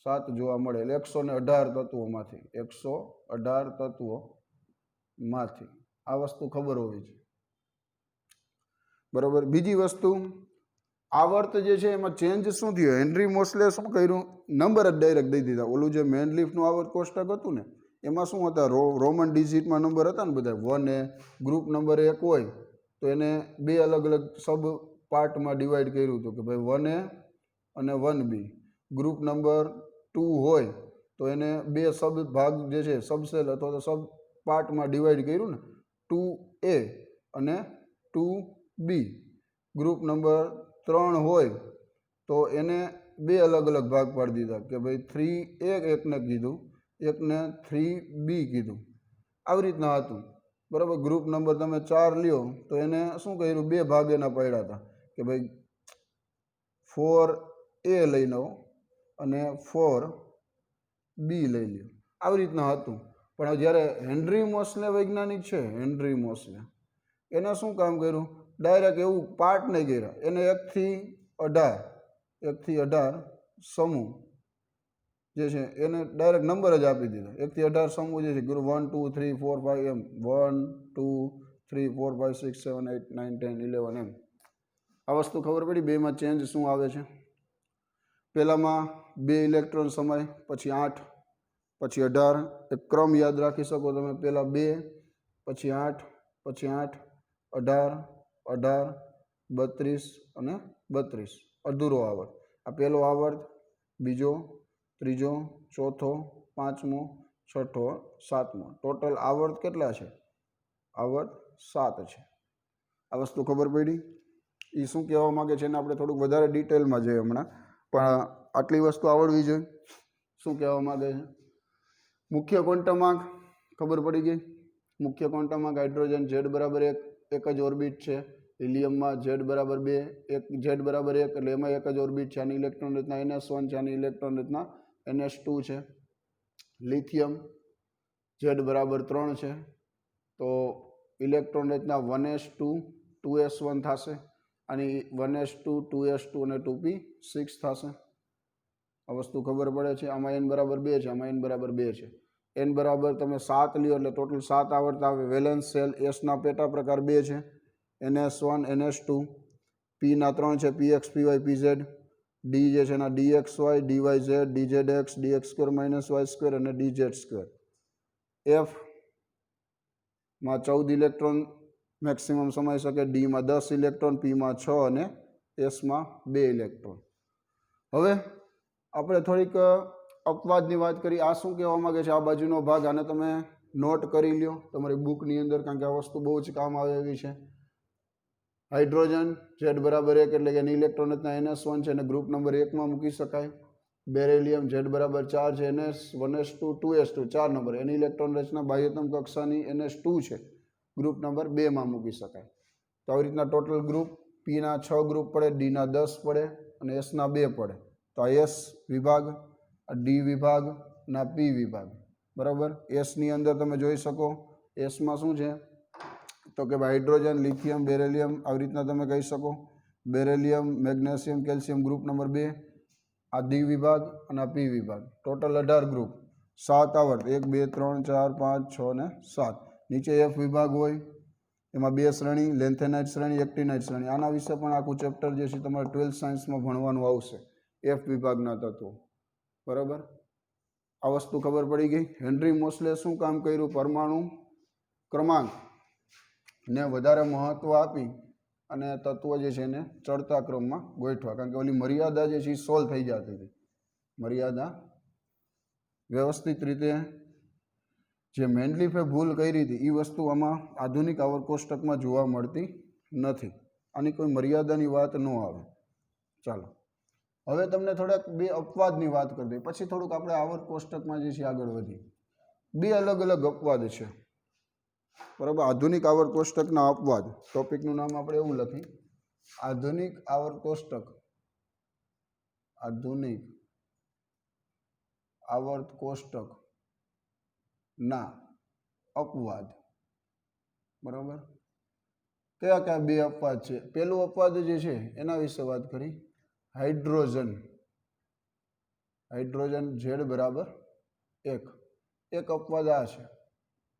Speaker 1: 7 જોવા મળેલ 118 તત્વોમાંથી, 118 તત્વોમાંથી। આ વસ્તુ ખબર હોવી જોઈએ, બરાબર। બીજી વસ્તુ, આવર્ત જે છે એમાં ચેન્જ શું થયો? હેનરી મોસ્લે શું કર્યું? નંબર જ ડાયરેક્ટ દઈ દીધા। ઓલું જે મેનલીફનું આવર્ત કોષ્ટક હતું ને એમાં શું હતા? રોમન ડિજિટમાં નંબર હતા ને બધા, 1A, ગ્રુપ નંબર 1 હોય તો એને 2 અલગ અલગ સબ પાર્ટમાં ડિવાઈડ કર્યું હતું કે ભાઈ 1A અને 1B। ગ્રુપ નંબર 2 હોય તો એને 2 સબ ભાગ જે છે સબસેલ અથવા તો સબ પાર્ટમાં ડિવાઈડ કર્યું ને, 2A અને 2B। ગ્રુપ નંબર 3 હોય તો એને 2 અલગ અલગ ભાગ પાડી દીધા કે ભાઈ 3A એકને કીધું, એકને 3B કીધું, આવી રીતના હતું, બરાબર। ગ્રુપ નંબર તમે 4 લ્યો તો એને શું કર્યું? 2 ભાગ એના પાડ્યા હતા કે ભાઈ 4A લઈ લો અને 4B લઈ લ્યો, આવી રીતના હતું। પણ જ્યારે હેનરી મોસ્લે વૈજ્ઞાનિક છે, હેનરી મોસ્લે, એને શું કામ કર્યું? ડાયરેક્ટ એવું પાર્ટ નહીં કર્યા, એને 1 થી 18 સમૂહ જે છે એને ડાયરેક્ટ નંબર જ આપી દીધા। 1 થી 18 સમૂહ જે છે, ગ્રુપ 1 2 3 4 5 એમ, 1 2 3 4 5 6 7 8 9 10 11 એમ। આ વસ્તુ ખબર પડી? બેમાં ચેન્જ શું આવે છે? પહેલામાં 2 ઇલેક્ટ્રોન સમાય, પછી 8, પછી 18, એક ક્રમ યાદ રાખી શકો તમે, પહેલાં 2, પછી 8, પછી 8, 18, 18, 32 અને 32, અધૂરો આવર્ત। આ પહેલો આવર્ત, બીજો, ત્રીજો, ચોથો, પાંચમો, છઠ્ઠો, સાતમો, ટોટલ આવર્ત કેટલા છે? આવર્ત 7 છે। આ વસ્તુ ખબર પડી? એ શું કહેવા માગે છે એને આપણે થોડુંક વધારે ડિટેલમાં જોઈએ હમણાં, પણ આટલી વસ્તુ આવડવી જોઈએ। શું કહેવા માગે છે? મુખ્ય ક્વોન્ટમ આંક ખબર પડી ગઈ? મુખ્ય ક્વોન્ટમ આંક હાઇડ્રોજન Z બરાબર 1, એક જ ઓર્બિટ છે। હિલિયમમાં Z બરાબર 2, Z બરાબર 1 એટલે એમાં એક જ ઓર્બિટ છે। આની ઇલેક્ટ્રોન રચના NS1 છે, આની ઇલેક્ટ્રોન રચના NS2 છે। લિથિયમ Z બરાબર 3 છે તો ઇલેક્ટ્રોન રચના 1s2 2s1 થશે, આની 1s2 2s2 અને 2p6 થશે। આ વસ્તુ ખબર પડે છે? આમાં n બરાબર 2 છે, આમાં n બરાબર 2 છે। n બરાબર તમે 7 લ્યો એટલે ટોટલ 7 આવર્ત આવે। વેલેન્સ સેલ એસના પેટા પ્રકાર 2 છે, NS1 NS2, પીના 3 છે, PX PY PZ, ડી જે છે એના DXY DYZ DZX DX2 -y2 અને DZ2। એફમાં 14 ઇલેક્ટ્રોન મેક્સિમમ સમાઈ શકે, ડીમાં 10 ઇલેક્ટ્રોન, પીમાં 6 અને એસમાં 2 ઇલેક્ટ્રોન। હવે આપણે થોડીક अपवादनी बात करी। आ शुं कहेवा मांगे छे? आ बाजुनो भाग, आने तमे नोट करी ल्यो तमारी बुकनी अंदर, कारण के आ वस्तु बहु ज काम आवे एवी छे। हाइड्रोजन Z बराबर 1 एटले के इलेक्ट्रॉन रचना NS1 छे, ग्रुप नंबर 1 में मूकी शकाय। बेरिलियम Z बराबर 4 है, NS1s2 2s2 4 नंबर, एनी इलेक्ट्रॉन रचना बाह्यतम कक्षानी NS2 है, ग्रुप नंबर 2 में मूकी शकाय। तो आ रीतना टोटल ग्रुप P ना 6 ग्रुप पड़े, D ना 10 पड़े और S ना 2 पड़े। तो आ S विभाग, D विभाग ना P विभाग बराबर। S नी अंदर तमे जोई शको S में शुं छे तो कि हाइड्रोजन, लिथियम, बेरिलियम आ रीतना तमे कही शको। Beryllium, magnesium, calcium group number 2, आ D विभाग और P विभाग। टोटल 18 ग्रुप, 7 आवर्त 1 2 3 4 5 6 ने 7। नीचे F विभाग होय, एमां 2 श्रेणी, लेंथेनाइट श्रेणी, एक्टिनाइट श्रेणी। आना विषे पण आखुं चेप्टर जे छे तमारे 12th सायन्स में भणवानुं आवशे, F विभागना तत्वो बराबर। आ वस्तु खबर पड़ी गई। हेनरी मोसले शुं काम कर्युं? परमाणु क्रमांक ने वधारे महत्व आपी અને તત્વો જે છે એને ચડતા ક્રમમાં ગોઠવા, કારણ કે ઓલી મર્યાદા જે છે એ સોલ્વ થઈ જતી હતી। મર્યાદા વ્યવસ્થિત રીતે જે મેન્ડલીફે ભૂલ કરી હતી એ વસ્તુ આમાં આધુનિક આવર્ત કોષ્ટકમાં જોવા મળતી નથી। આની કોઈ મર્યાદાની વાત ન આવે। ચાલો હવે તમને થોડાક બે અપવાદની વાત કરી દઈએ, પછી થોડુંક આપણે આવર્ત કોષ્ટકમાં જે છે આગળ વધીએ। બે અલગ અલગ અપવાદ છે બરાબર। આધુનિક આવર્ત કોષ્ટકના અપવાદ, ટોપિકનું નામ આપણે એવું લખી, આધુનિક આવર્ત કોષ્ટક, આધુનિક આવર્ત કોષ્ટક ના અપવાદ બરાબર। કયા કયા બે અપવાદ છે? પહેલું અપવાદ જે છે એના વિશે વાત કરી, હાઇડ્રોજન, હાઇડ્રોજન Z બરાબર 1, એક અપવાદ આ છે।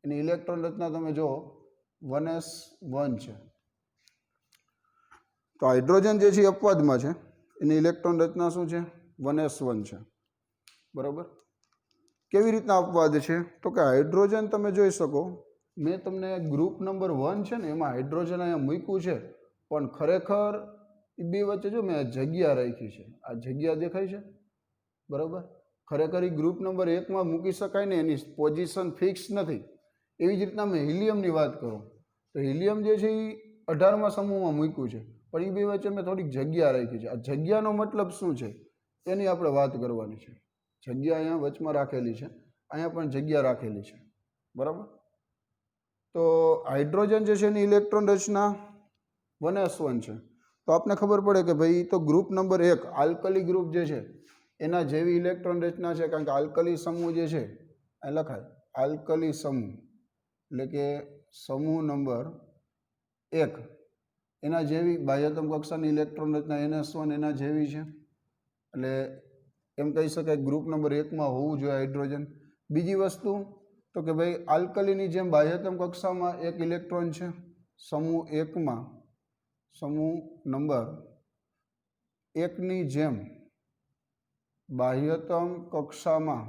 Speaker 1: એની ઇલેક્ટ્રોન રચના તમે જો 1s1 છે। તો હાઇડ્રોજન જે છે અપવાદમાં છે, એની ઇલેક્ટ્રોન રચના શું છે? 1s1 છે બરાબર। કેવી રીતના અપવાદ છે તો કે હાઇડ્રોજન તમે જોઈ શકો, મેં તમને ગ્રુપ નંબર 1 છે ને એમાં હાઇડ્રોજન અહીંયા મૂક્યું છે, પણ ખરેખર એ બે વચ્ચે જો મેં જગ્યા રાખી છે, આ જગ્યા દેખાય છે બરાબર। ખરેખર એ ગ્રુપ નંબર 1 માં મૂકી શકાય ને, એની પોઝિશન ફિક્સ નથી। એવી જ રીતના મેં હિલિયમની વાત કરું તો હિલિયમ જે છે એ 18મા સમૂહમાં મૂક્યું છે, પણ એ બે વચ્ચે મેં થોડીક જગ્યા રાખી છે। આ જગ્યાનો મતલબ શું છે એની આપણે વાત કરવાની છે। જગ્યા અહીંયા વચમાં રાખેલી છે, અહીંયા પણ જગ્યા રાખેલી છે બરાબર। તો હાઇડ્રોજન જે છે એની ઇલેક્ટ્રોન રચના 1s1 છે। તો આપને ખબર પડે કે ભાઈ તો ગ્રુપ નંબર 1 આલ્કલી ગ્રુપ જે છે એના જેવી ઇલેક્ટ્રોન રચના છે, કારણ કે આલ્કલી સમૂહ જે છે અહીં લખાય આલ્કલી સમૂહ, એટલે કે સમૂહ નંબર 1 એના જેવી બાહ્યતમ કક્ષાની ઇલેક્ટ્રોન રચના NS1 એના જેવી છે, એટલે એમ કહી શકાય ગ્રુપ નંબર 1 માં હોવું જોઈએ હાઇડ્રોજન। બીજી વસ્તુ તો કે ભાઈ આલ્કલીની જેમ બાહ્યતમ કક્ષામાં એક ઇલેક્ટ્રોન છે, સમૂહ 1 માં, સમૂહ નંબર 1 ની જેમ બાહ્યતમ કક્ષામાં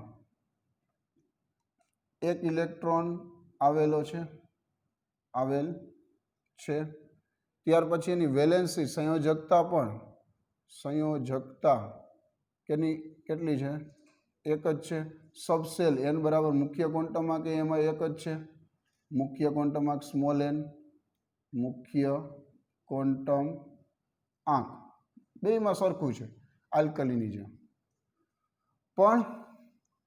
Speaker 1: એક ઇલેક્ટ્રોન આવેલ છે। ત્યાર પછી એની વેલેન્સી સંયોજકતા પણ, સંયોજકતા કેટલી છે? એક જ છે। સબસેલ n બરાબર મુખ્ય ક્વોન્ટમ આંક એમાં એક જ છે, મુખ્ય ક્વોન્ટમ આંક સ્મોલ n, મુખ્ય ક્વોન્ટમ આંક બેમાં સરખું છે આલ્કલીની જેમ। પણ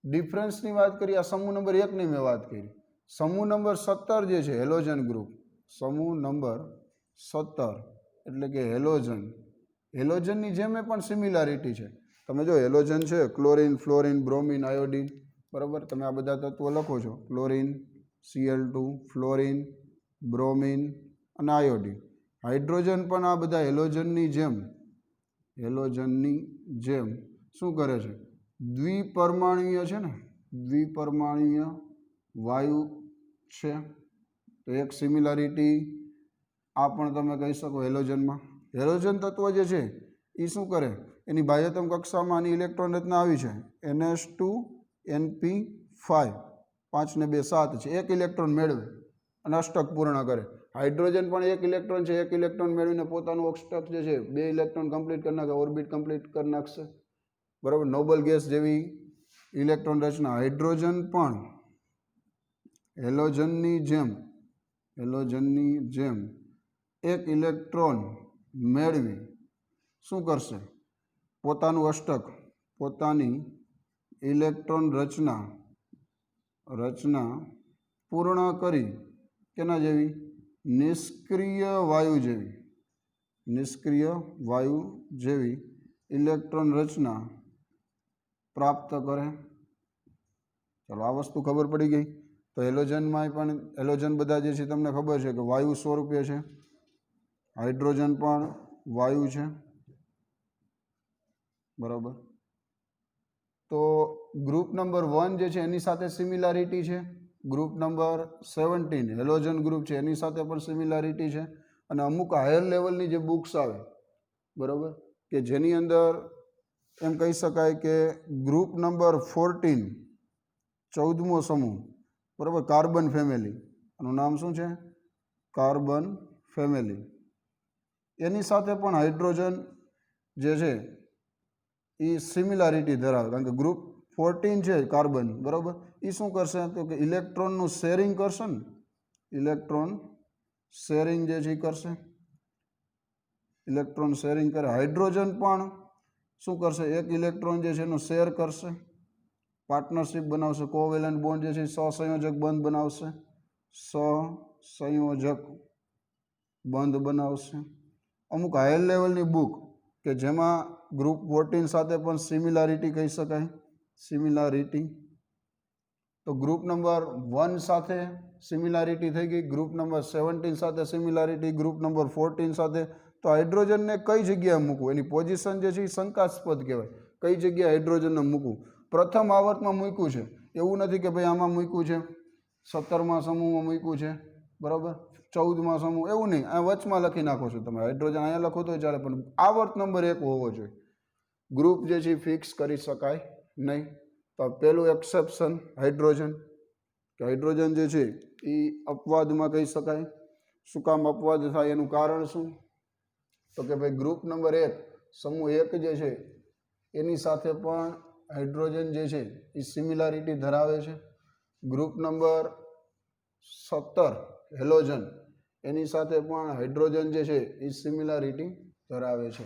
Speaker 1: ડિફરન્સની વાત કરીએ, આ સમૂહ નંબર 1ની મેં વાત કરી, સમૂહ નંબર 17 જે છે હેલોજન ગ્રુપ, સમૂહ નંબર 17 એટલે કે હેલોજન, હેલોજનની જેમ પણ સિમિલારિટી છે। તમે જો હેલોજન છે ક્લોરીન, ફ્લોરિન, બ્રોમિન, આયોડિન બરાબર, તમે આ બધા તત્વો લખો છો, ક્લોરીન, Cl2, ફ્લોરિન, બ્રોમિન અને આયોડિન। હાઇડ્રોજન પણ આ બધા હેલોજનની જેમ શું કરે છે? દ્વિપરમાણુય છે ને, દ્વિપરમાણુય વાયુ છે। તો એક સિમિલારિટી આ પણ તમે કહી શકો હેલોજનમાં। હેલોજન તત્વ જે છે એ શું કરે? એની બાહ્યતમ કક્ષામાં આની ઇલેક્ટ્રોન રચના આવી છે NS2 NP5, 5 ને 2 7 છે, એક ઇલેક્ટ્રોન મેળવે અને અષ્ટક પૂર્ણ કરે। હાઇડ્રોજન પણ એક ઇલેક્ટ્રોન છે, એક ઇલેક્ટ્રોન મેળવીને પોતાનું અષ્ટક જે છે 2 ઇલેક્ટ્રોન કમ્પ્લીટ કરી નાખે, ઓર્બિટ કમ્પ્લીટ કરી નાખશે બરાબર। નોબલ ગેસ જેવી ઇલેક્ટ્રોન રચના હાઇડ્રોજન પણ હેલોજનની જેમ એક ઇલેક્ટ્રોન મેળવી શું કરશે? પોતાની ઇલેક્ટ્રોન રચના પૂર્ણ કરી કેના જેવી? નિષ્ક્રિય વાયુ જેવી ઇલેક્ટ્રોન રચના પ્રાપ્ત કરે. ચાલો આ વસ્તુ ખબર પડી ગઈ. તો હેલોજનમાં પણ હેલોજન બધા જે છે તમને ખબર છે કે વાયુ સ્વરૂપે છે, હાઇડ્રોજન પણ વાયુ છે, બરાબર. તો ગ્રુપ નંબર 1 જે છે એની સાથે સિમિલારિટી છે. ગ્રુપ નંબર 17 હેલોજન ગ્રુપ છે એની સાથે પણ સિમિલારિટી છે. અને અમુક હાયર લેવલની જે બુક્સ આવે, બરાબર, કે જેની અંદર એમ કહી શકાય કે ગ્રુપ નંબર 14 14મો સમૂહ, બરાબર, કાર્બન ફેમિલી, આનું નામ શું છે? Carbon family. એની સાથે પણ હાઇડ્રોજન જે છે એ સિમિલારિટી ધરાવે. કારણ કે ગ્રુપ 14 છે કાર્બન, બરાબર, એ શું કરશે? તો કે ઇલેક્ટ્રોનનું શેરિંગ કરશે ને, ઇલેક્ટ્રોન શેરિંગ જે છે એ કરશે, ઇલેક્ટ્રોન શેરિંગ કરે. હાઇડ્રોજન પણ શું કરશે? એક ઇલેક્ટ્રોન જે છે એનું શેર કરશે, પાર્ટનરશિપ બનાવશે, કોવેલેન્ટ બોન્ડ જે છે સહસંયોજક બંધ બનાવશે, સહસંયોજક બંધ બનાવશે. અમુક હાયર લેવલની બુક કે જેમાં ગ્રુપ 14 સાથે પણ સિમિલારિટી કહી શકાય, સિમિલારિટી. તો ગ્રુપ નંબર 1 સાથે સિમિલારિટી થઈ ગઈ, ગ્રુપ નંબર 17 સાથે સિમિલારિટી, ગ્રુપ નંબર 14 સાથે. તો હાઇડ્રોજનને કઈ જગ્યાએ મૂકવું? એની પોઝિશન જે છે એ શંકાસ્પદ કહેવાય. કઈ જગ્યાએ હાઇડ્રોજનને મૂકવું? પ્રથમ આવર્તમાં મૂક્યું છે, એવું નથી કે ભાઈ આમાં મૂક્યું છે 17મા સમૂહમાં મૂક્યું છે, બરાબર, 14મા સમૂહ, એવું નહીં. આ વચમાં લખી નાખો છો તમે. હાઇડ્રોજન અહીંયા લખો તો ચાલે, પણ આવર્ત નંબર 1 હોવો જોઈએ. ગ્રુપ જે છે એ ફિક્સ કરી શકાય નહીં. તો પહેલું એક્સેપ્શન હાઇડ્રોજન, કે હાઇડ્રોજન જે છે એ અપવાદમાં કહી શકાય. શું કામ અપવાદ થાય? એનું કારણ શું? તો કે ભાઈ ગ્રુપ નંબર 1 સમૂહ 1 જે છે એની સાથે પણ હાઇડ્રોજન જે છે એ સિમિલારિટી ધરાવે છે. ગ્રુપ નંબર 17 હેલોજન એની સાથે પણ હાઇડ્રોજન જે છે એ સિમિલારિટી ધરાવે છે.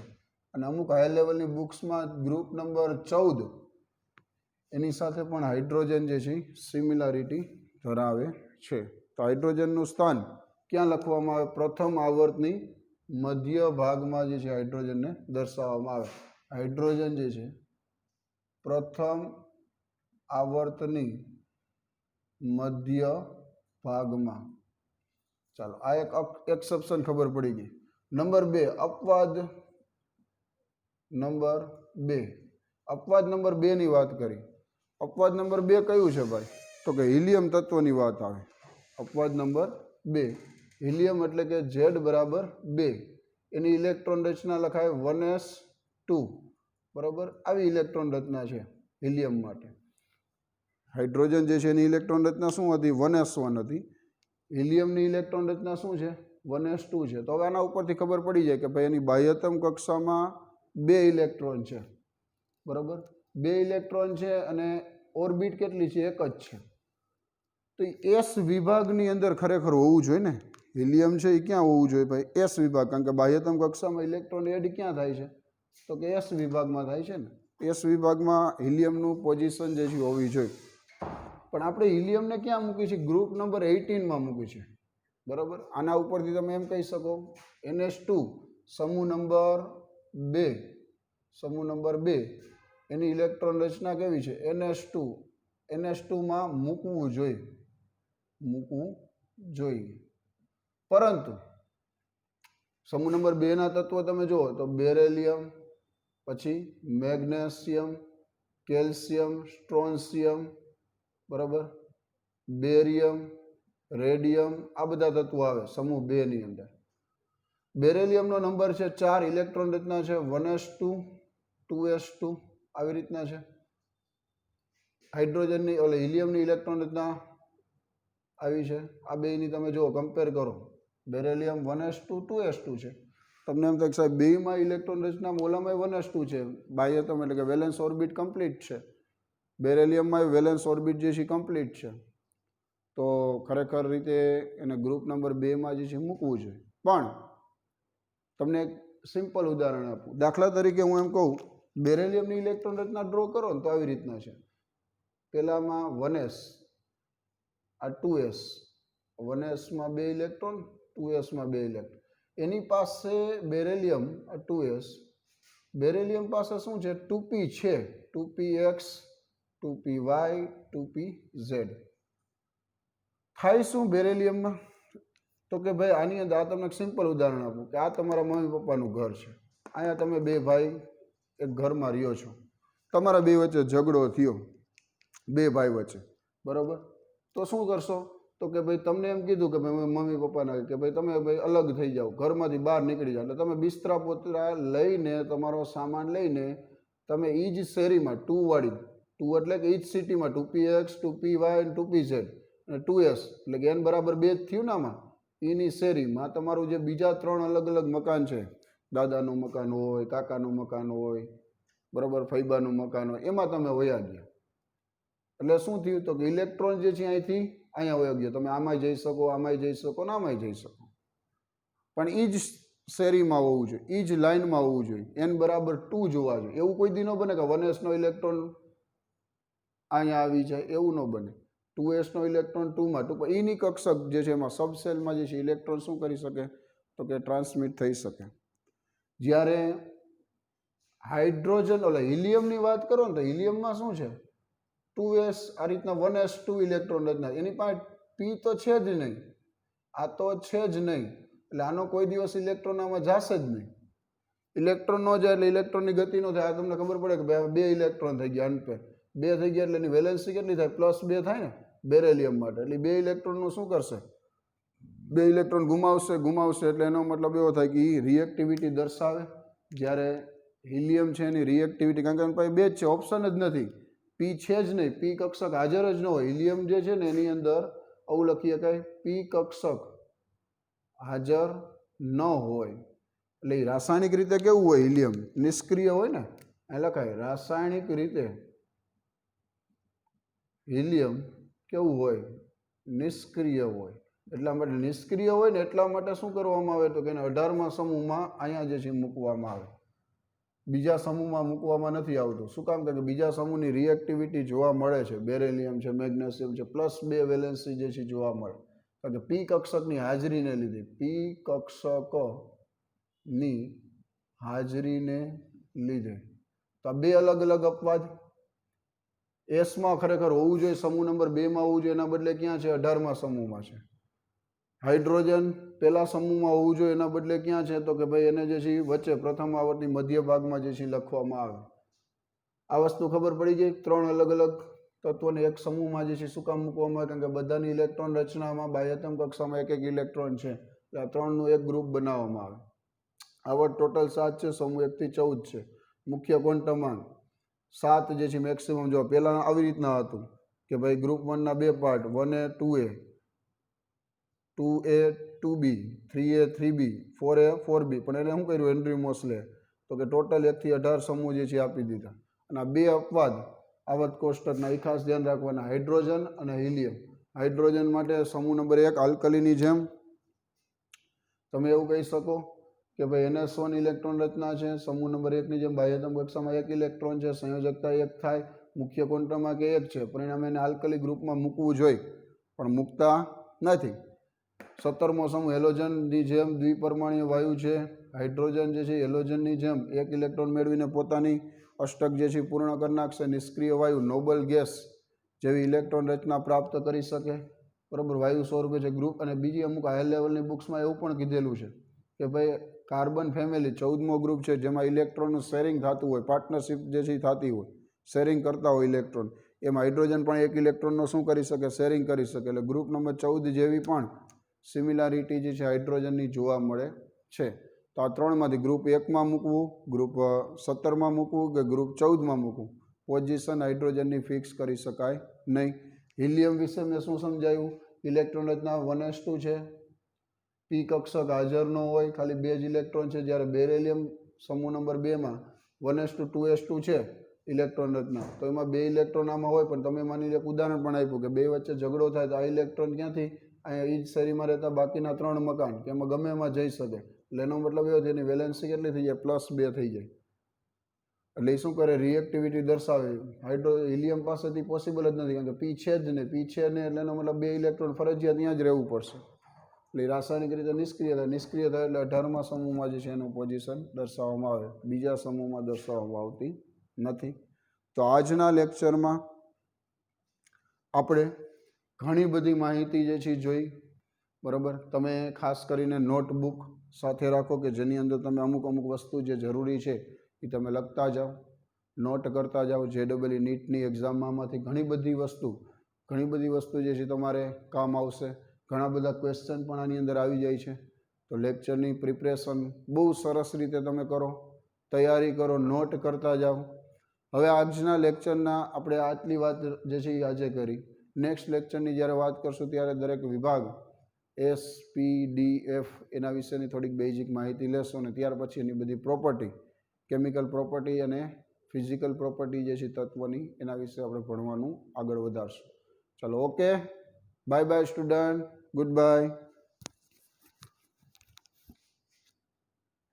Speaker 1: અને અમુક હાઈ લેવલની બુક્સમાં ગ્રુપ નંબર 14 એની સાથે પણ હાઇડ્રોજન જે છે સિમિલારિટી ધરાવે છે. તો હાઇડ્રોજનનું સ્થાન ક્યાં લખવામાં આવે? પ્રથમ આવર્તની મધ્ય ભાગમાં જે છે હાઇડ્રોજનને દર્શાવવામાં આવે. હાઇડ્રોજન જે છે પ્રથમ આવર્તની મધ્ય ભાગમાં. ચાલો આ એક એક્સેપ્શન ખબર પડી ગઈ. નંબર 2 અપવાદ નંબર 2. અપવાદ નંબર 2 ની વાત કરી. અપવાદ નંબર 2 કયું છે ભાઈ? તો કે હિલિયમ તત્વની વાત આવે. અપવાદ નંબર 2 હિલિયમ એટલે કે Z બરાબર 2. એની ઇલેક્ટ્રોન રચના લખાય 1s2, બરાબર. આવી ઇલેક્ટ્રોન રચના છે હિલિયમ માટે. હાઇડ્રોજન જે છે એની ઇલેક્ટ્રોન રચના શું હતી? 1s1 હતી. હિલિયમની ઇલેક્ટ્રોન રચના શું છે? 1s2 છે. તો હવે આના ઉપરથી ખબર પડી જાય કે ભાઈ એની બાહ્યતમ કક્ષામાં 2 ઇલેક્ટ્રોન છે, બરાબર. 2 ઇલેક્ટ્રોન છે અને ઓર્બિટ કેટલી છે? એક જ છે. તો એસ વિભાગની અંદર ખરેખર હોવું જોઈએ ને. હિલિયમ છે એ ક્યાં હોવું જોઈએ ભાઈ? એસ વિભાગ. કારણ કે બાહ્યતમ કક્ષામાં ઇલેક્ટ્રોન એડ ક્યાં થાય છે? તો કે એસ વિભાગમાં થાય છે ને. એસ વિભાગમાં હિલિયમનું પોઝિશન જે છે હોવી જોઈએ. પણ આપણે હિલિયમને ક્યાં મૂકી છે? ગ્રુપ નંબર 18માં મૂકી છે, બરાબર. આના ઉપરથી તમે એમ કહી શકો NH2 સમૂહ નંબર 2, સમૂહ નંબર 2 એની ઇલેક્ટ્રોન રચના કેવી છે? NH2માં મૂકવું જોઈએ. પરંતુ સમૂહ નંબર 2 ના તત્વો તમે જુઓ તો બેરેલિયમ, પછી મેગ્નેશિયમ, કેલ્શિયમ, સ્ટ્રોન્શિયમ, બરાબર, બેરિયમ, રેડિયમ, આ બધા તત્વો આવે સમૂહ 2 ની અંદર. બેરેલિયમનો નંબર છે 4, ઇલેક્ટ્રોન રચના છે 1s2 2s2 આવી રીતના છે. હાઇડ્રોજનની હિલિયમની ઇલેક્ટ્રોન રચના આવી છે. આ બેની તમે જુઓ કમ્પેર કરો. બેરેલિયમ 1s2 2s2 છે. તમને એમ થાય કે સાહેબ બેમાં ઇલેક્ટ્રોન રચના ઓલામાં 1s2 છે, બાહ્યતમ એટલે કે વેલેન્સ ઓર્બિટ કમ્પ્લીટ છે. બેરેલિયમમાં વેલેન્સ ઓર્બિટ જે છે કમ્પ્લીટ છે, તો ખરેખર રીતે એને ગ્રુપ નંબર 2માં જે છે મૂકવું જોઈએ. પણ તમને એક સિમ્પલ ઉદાહરણ આપું. દાખલા તરીકે હું એમ કહું, બેરેલિયમની ઇલેક્ટ્રોન રચના ડ્રો કરો ને તો આવી રીતના છે. પહેલામાં 1s, આ 2s, 1sમાં 2 ઇલેક્ટ્રોન, 2sમાં 2 ઇલેક્ટ્રોન. એની પાસે બેરેલિયમ 2s, બેરેલિયમ પાસે શું છે? 2p છે, 2px, 2py, 2pz. થાય શું બેરેલિયમમાં? તો કે ભાઈ આની અંદર આ તમને એક સિમ્પલ ઉદાહરણ આપું કે આ તમારા મમ્મી પપ્પાનું ઘર છે. અહીંયા તમે બે ભાઈ એક ઘરમાં રહ્યો છો. તમારા બે વચ્ચે ઝઘડો થયો, બે ભાઈ વચ્ચે, બરાબર? તો શું કરશો? તો કે ભાઈ તમને એમ કીધું કે ભાઈ મમ્મી પપ્પાને કે ભાઈ તમે ભાઈ અલગ થઈ જાઓ, ઘરમાંથી બહાર નીકળી જાઓ. એટલે તમે બિસ્તરા પોતરા લઈને, તમારો સામાન લઈને તમે એ જ શેરીમાં 2 વાળી, 2 એટલે કે એ જ સિટીમાં 2px, 2py અને 2pz અને 2s એટલે કે n બરાબર 2 જ થયું ને આમાં. એની શેરીમાં તમારું જે બીજા 3 અલગ અલગ મકાન છે, દાદાનું મકાન હોય, કાકાનું મકાન હોય, બરાબર, ફૈબાનું મકાન હોય, એમાં તમે વયા ગયા. એટલે શું થયું? તો કે ઇલેક્ટ્રોન જે છે અહીંથી અહીંયા વયો ગયો. તમે આમાંય જઈ શકો, આમાંય જઈ શકો ને આમાંય જઈ શકો. પણ એ જ શેરીમાં હોવું જોઈએ, એ જ લાઇનમાં હોવું જોઈએ, n બરાબર 2 જોવા જોઈએ. એવું કોઈ દી ન બને કે 1sનો ઇલેક્ટ્રોન અહીંયા આવી જાય, એવું ન બને. 2sનો ઇલેક્ટ્રોન 2માં 2 એની કક્ષક જે છે એમાં સબસેલમાં જે છે ઇલેક્ટ્રોન શું કરી શકે? તો કે ટ્રાન્સમિટ થઈ શકે. જ્યારે હાઇડ્રોજન ઓલા હિલિયમની વાત કરો ને તો હિલિયમમાં શું છે? 2s આ રીતના 1s2 ઇલેક્ટ્રોન રચના. એની પાસે p તો છે જ નહીં, આ તો છે જ નહીં. એટલે આનો કોઈ દિવસ ઇલેક્ટ્રોન આમાં જશે જ નહીં. ઇલેક્ટ્રોન ન જાય એટલે ઇલેક્ટ્રોનની ગતિ ન થાય. આ તમને ખબર પડે કે ભાઈ 2 ઇલેક્ટ્રોન થઈ ગયા, અનપેર 2 થઈ ગયા એટલે એની વેલેન્સી કેટલી થાય? +2 થાય ને બેરેલિયમ માટે. એટલે 2 ઇલેક્ટ્રોનનું શું કરશે? 2 ઇલેક્ટ્રોન ગુમાવશે. એટલે એનો મતલબ એવો થાય કે એ રિએક્ટિવિટી દર્શાવે. જ્યારે હિલિયમ છે એની રિએક્ટિવિટી, કારણ કે એની પાસે 2 જ છે, ઓપ્શન જ નથી. પી છે જ નહીં, પી કક્ષક હાજર જ ન હોય. હિલિયમ જે છે ને એની અંદર આવું લખી શકાય, પી કક્ષક હાજર ન હોય. એટલે એ રાસાયણિક રીતે કેવું હોય? હિલિયમ નિષ્ક્રિય હોય ને, એ લખાય રાસાયણિક રીતે હિલિયમ કેવું હોય? નિષ્ક્રિય હોય. એટલા માટે નિષ્ક્રિય હોય ને એટલા માટે શું કરવામાં આવે? તો કે એને 18મા સમૂહમાં અહીંયા જે છે મૂકવામાં આવે, બીજા સમૂહમાં મૂકવામાં નથી આવતું. શું કામ? કે બીજા સમૂહની રિએક્ટિવિટી જોવા મળે છે. બેરેલિયમ છે, મેગ્નેશિયમ છે, +2 વેલેન્સી જે છે જોવા મળે. કારણ કે પી કક્ષકની હાજરીને લીધે, પી કક્ષકની હાજરીને લીધે. તો આ 2 અલગ અલગ અપવાદ. એસમાં ખરેખર હોવું જોઈએ, સમૂહ નંબર 2માં હોવું જોઈએ, એના બદલે ક્યાં છે? 18મા સમૂહમાં છે. હાઇડ્રોજન પહેલા સમૂહમાં હોવું જોઈએ, એના બદલે ક્યાં છે? તો કે ભાઈ એને જે છે વચ્ચે પ્રથમ આવર્તની મધ્ય ભાગમાં જે છે લખવામાં આવે. આ વસ્તુ ખબર પડી જાય. 3 અલગ અલગ તત્વોને એક સમૂહમાં જે છે શું કામ મૂકવામાં આવે? કારણ કે બધાની ઇલેક્ટ્રોન રચનામાં બાહ્યતમ કક્ષામાં 1 ઇલેક્ટ્રોન છે. એટલે આ 3નું એક ગ્રુપ બનાવવામાં આવે. આવર્ત ટોટલ 7 છે, સમૂહ 1 થી 14 છે. મુખ્ય ક્વોન્ટમાંક 7 જે છે મેક્સિમમ. જો પહેલાં આવી રીતના હતું કે ભાઈ group 1ના 2 part, 1a 2a, 2a 2b, 3a 3b, 4a 4b. પણ એને શું કર્યું હેનરી મોસલે? તો કે ટોટલ 1 થી 18 સમૂહ જે છે આપી દીધા. અને આ 2 અપવાદ આવર્ત કોષ્ટકના એ ખાસ ધ્યાન રાખવાના, હાઇડ્રોજન અને હિલિયમ. હાઇડ્રોજન માટે સમૂહ નંબર 1 આલ્કલીની જેમ તમે એવું કહી શકો કે ભાઈ NH1 ઇલેક્ટ્રોન રચના છે. સમૂહ નંબર 1ની જેમ બાહ્યતમ કક્ષામાં 1 ઇલેક્ટ્રોન છે, સંયોજકતા 1 થાય, મુખ્ય ક્વોન્ટમમાં કે 1 છે. પરિણામે એને આલ્કલી ગ્રુપમાં મૂકવું જોઈએ, પણ મૂકતા નથી. 17મો સમૂહ હેલોજનની જેમ દ્વિપરમાણીય વાયુ છે. હાઇડ્રોજન જે છે હેલોજનની જેમ 1 ઇલેક્ટ્રોન મેળવીને પોતાની અષ્ટક જે છે પૂર્ણ કરી નાખશે. નિષ્ક્રિય વાયુ નોબલ ગેસ જેવી ઇલેક્ટ્રોન રચના પ્રાપ્ત કરી શકે, બરાબર, વાયુ સ્વરૂપે છે ગ્રુપ. અને બીજી અમુક હાયર લેવલની બુક્સમાં એવું પણ કીધેલું છે કે ભાઈ કાર્બન ફેમિલી 14મો ગ્રુપ છે, જેમાં ઇલેક્ટ્રોનનું શેરિંગ થતું હોય, પાર્ટનરશિપ જે છે થતી હોય, શેરિંગ કરતા હોય ઇલેક્ટ્રોન. એમાં હાઇડ્રોજન પણ 1 ઇલેક્ટ્રોનનો શું કરી શકે? શેરિંગ કરી શકે. એટલે ગ્રુપ નંબર 14 જેવી પણ સિમિલારિટી જે છે હાઇડ્રોજનની જોવા મળે છે. તો આ 3માંથી ગ્રુપ 1માં મૂકવું, ગ્રુપ 17માં મૂકવું કે ગ્રુપ 14માં મૂકવું, પોઝિશન હાઇડ્રોજનની ફિક્સ કરી શકાય નહીં. હિલિયમ વિશે મેં શું સમજાવ્યું? ઇલેક્ટ્રોન રચના 1s2 છે, પી કક્ષક હાજર ન હોય, ખાલી 2 જ ઇલેક્ટ્રોન છે. જ્યારે બેરેલિયમ સમૂહ નંબર 2માં 1s2 2s2 છે, ઇલેક્ટ્રોન રચના, તો એમાં 2 ઇલેક્ટ્રોન આમાં હોય, પણ તમે માની લો એક ઉદાહરણ પણ આપ્યું કે 2 વચ્ચે ઝઘડો થાય તો આ ઇલેક્ટ્રોન ક્યાંથી અહીંયા એ જ શેરીમાં રહેતા બાકીના 3 મકાન કે એમાં ગમે એમાં જઈ શકે, એટલે એનો મતલબ એવો છે એની વેલેન્સી કેટલી થઈ જાય, +2 થઈ જાય. એટલે એ શું કરે, રિએક્ટિવિટી દર્શાવે. હિલિયમ પાસેથી પોસિબલ જ નથી, કારણ કે પી છે જ નહીં, પી છે નહીં એટલે એનો મતલબ 2 ઇલેક્ટ્રોન ફરજિયાત ત્યાં જ રહેવું પડશે. એટલે રાસાયણિક રીતે નિષ્ક્રિય થાય એટલે 18મા સમૂહમાં જે છે એનું પોઝિશન દર્શાવવામાં આવે, બીજા સમૂહમાં દર્શાવવામાં આવતી નથી. તો આજના લેક્ચરમાં આપણે ઘણી બધી માહિતી જે છે જોઈ, બરાબર. તમે ખાસ કરીને નોટબુક સાથે રાખો કે જેની અંદર તમે અમુક વસ્તુ જે જરૂરી છે એ તમે લખતા જાઓ, નોટ કરતા જાઓ. JEE નીટની એક્ઝામમાં આમાંથી ઘણી બધી વસ્તુ જે છે તમારે કામ આવશે. ઘણા બધા ક્વેશ્ચન પણ આની અંદર આવી જાય છે. તો લેક્ચરની પ્રિપરેશન બહુ સરસ રીતે તમે કરો, તૈયારી કરો, નોટ કરતા જાઓ. હવે આજના લેક્ચરના આપણે આટલી વાત જે છે એ આજે કરી. નેક્સ્ટ લેક્ચરની જ્યારે વાત કરશું ત્યારે દરેક વિભાગ SPDF એના વિશેની થોડીક બેઝિક માહિતી લેશો, અને ત્યાર પછી એની બધી પ્રોપર્ટી, કેમિકલ પ્રોપર્ટી અને ફિઝિકલ પ્રોપર્ટી જે છે તત્વની, એના વિશે આપણે ભણવાનું આગળ વધારશું. ચલો, okay, bye bye student, good bye.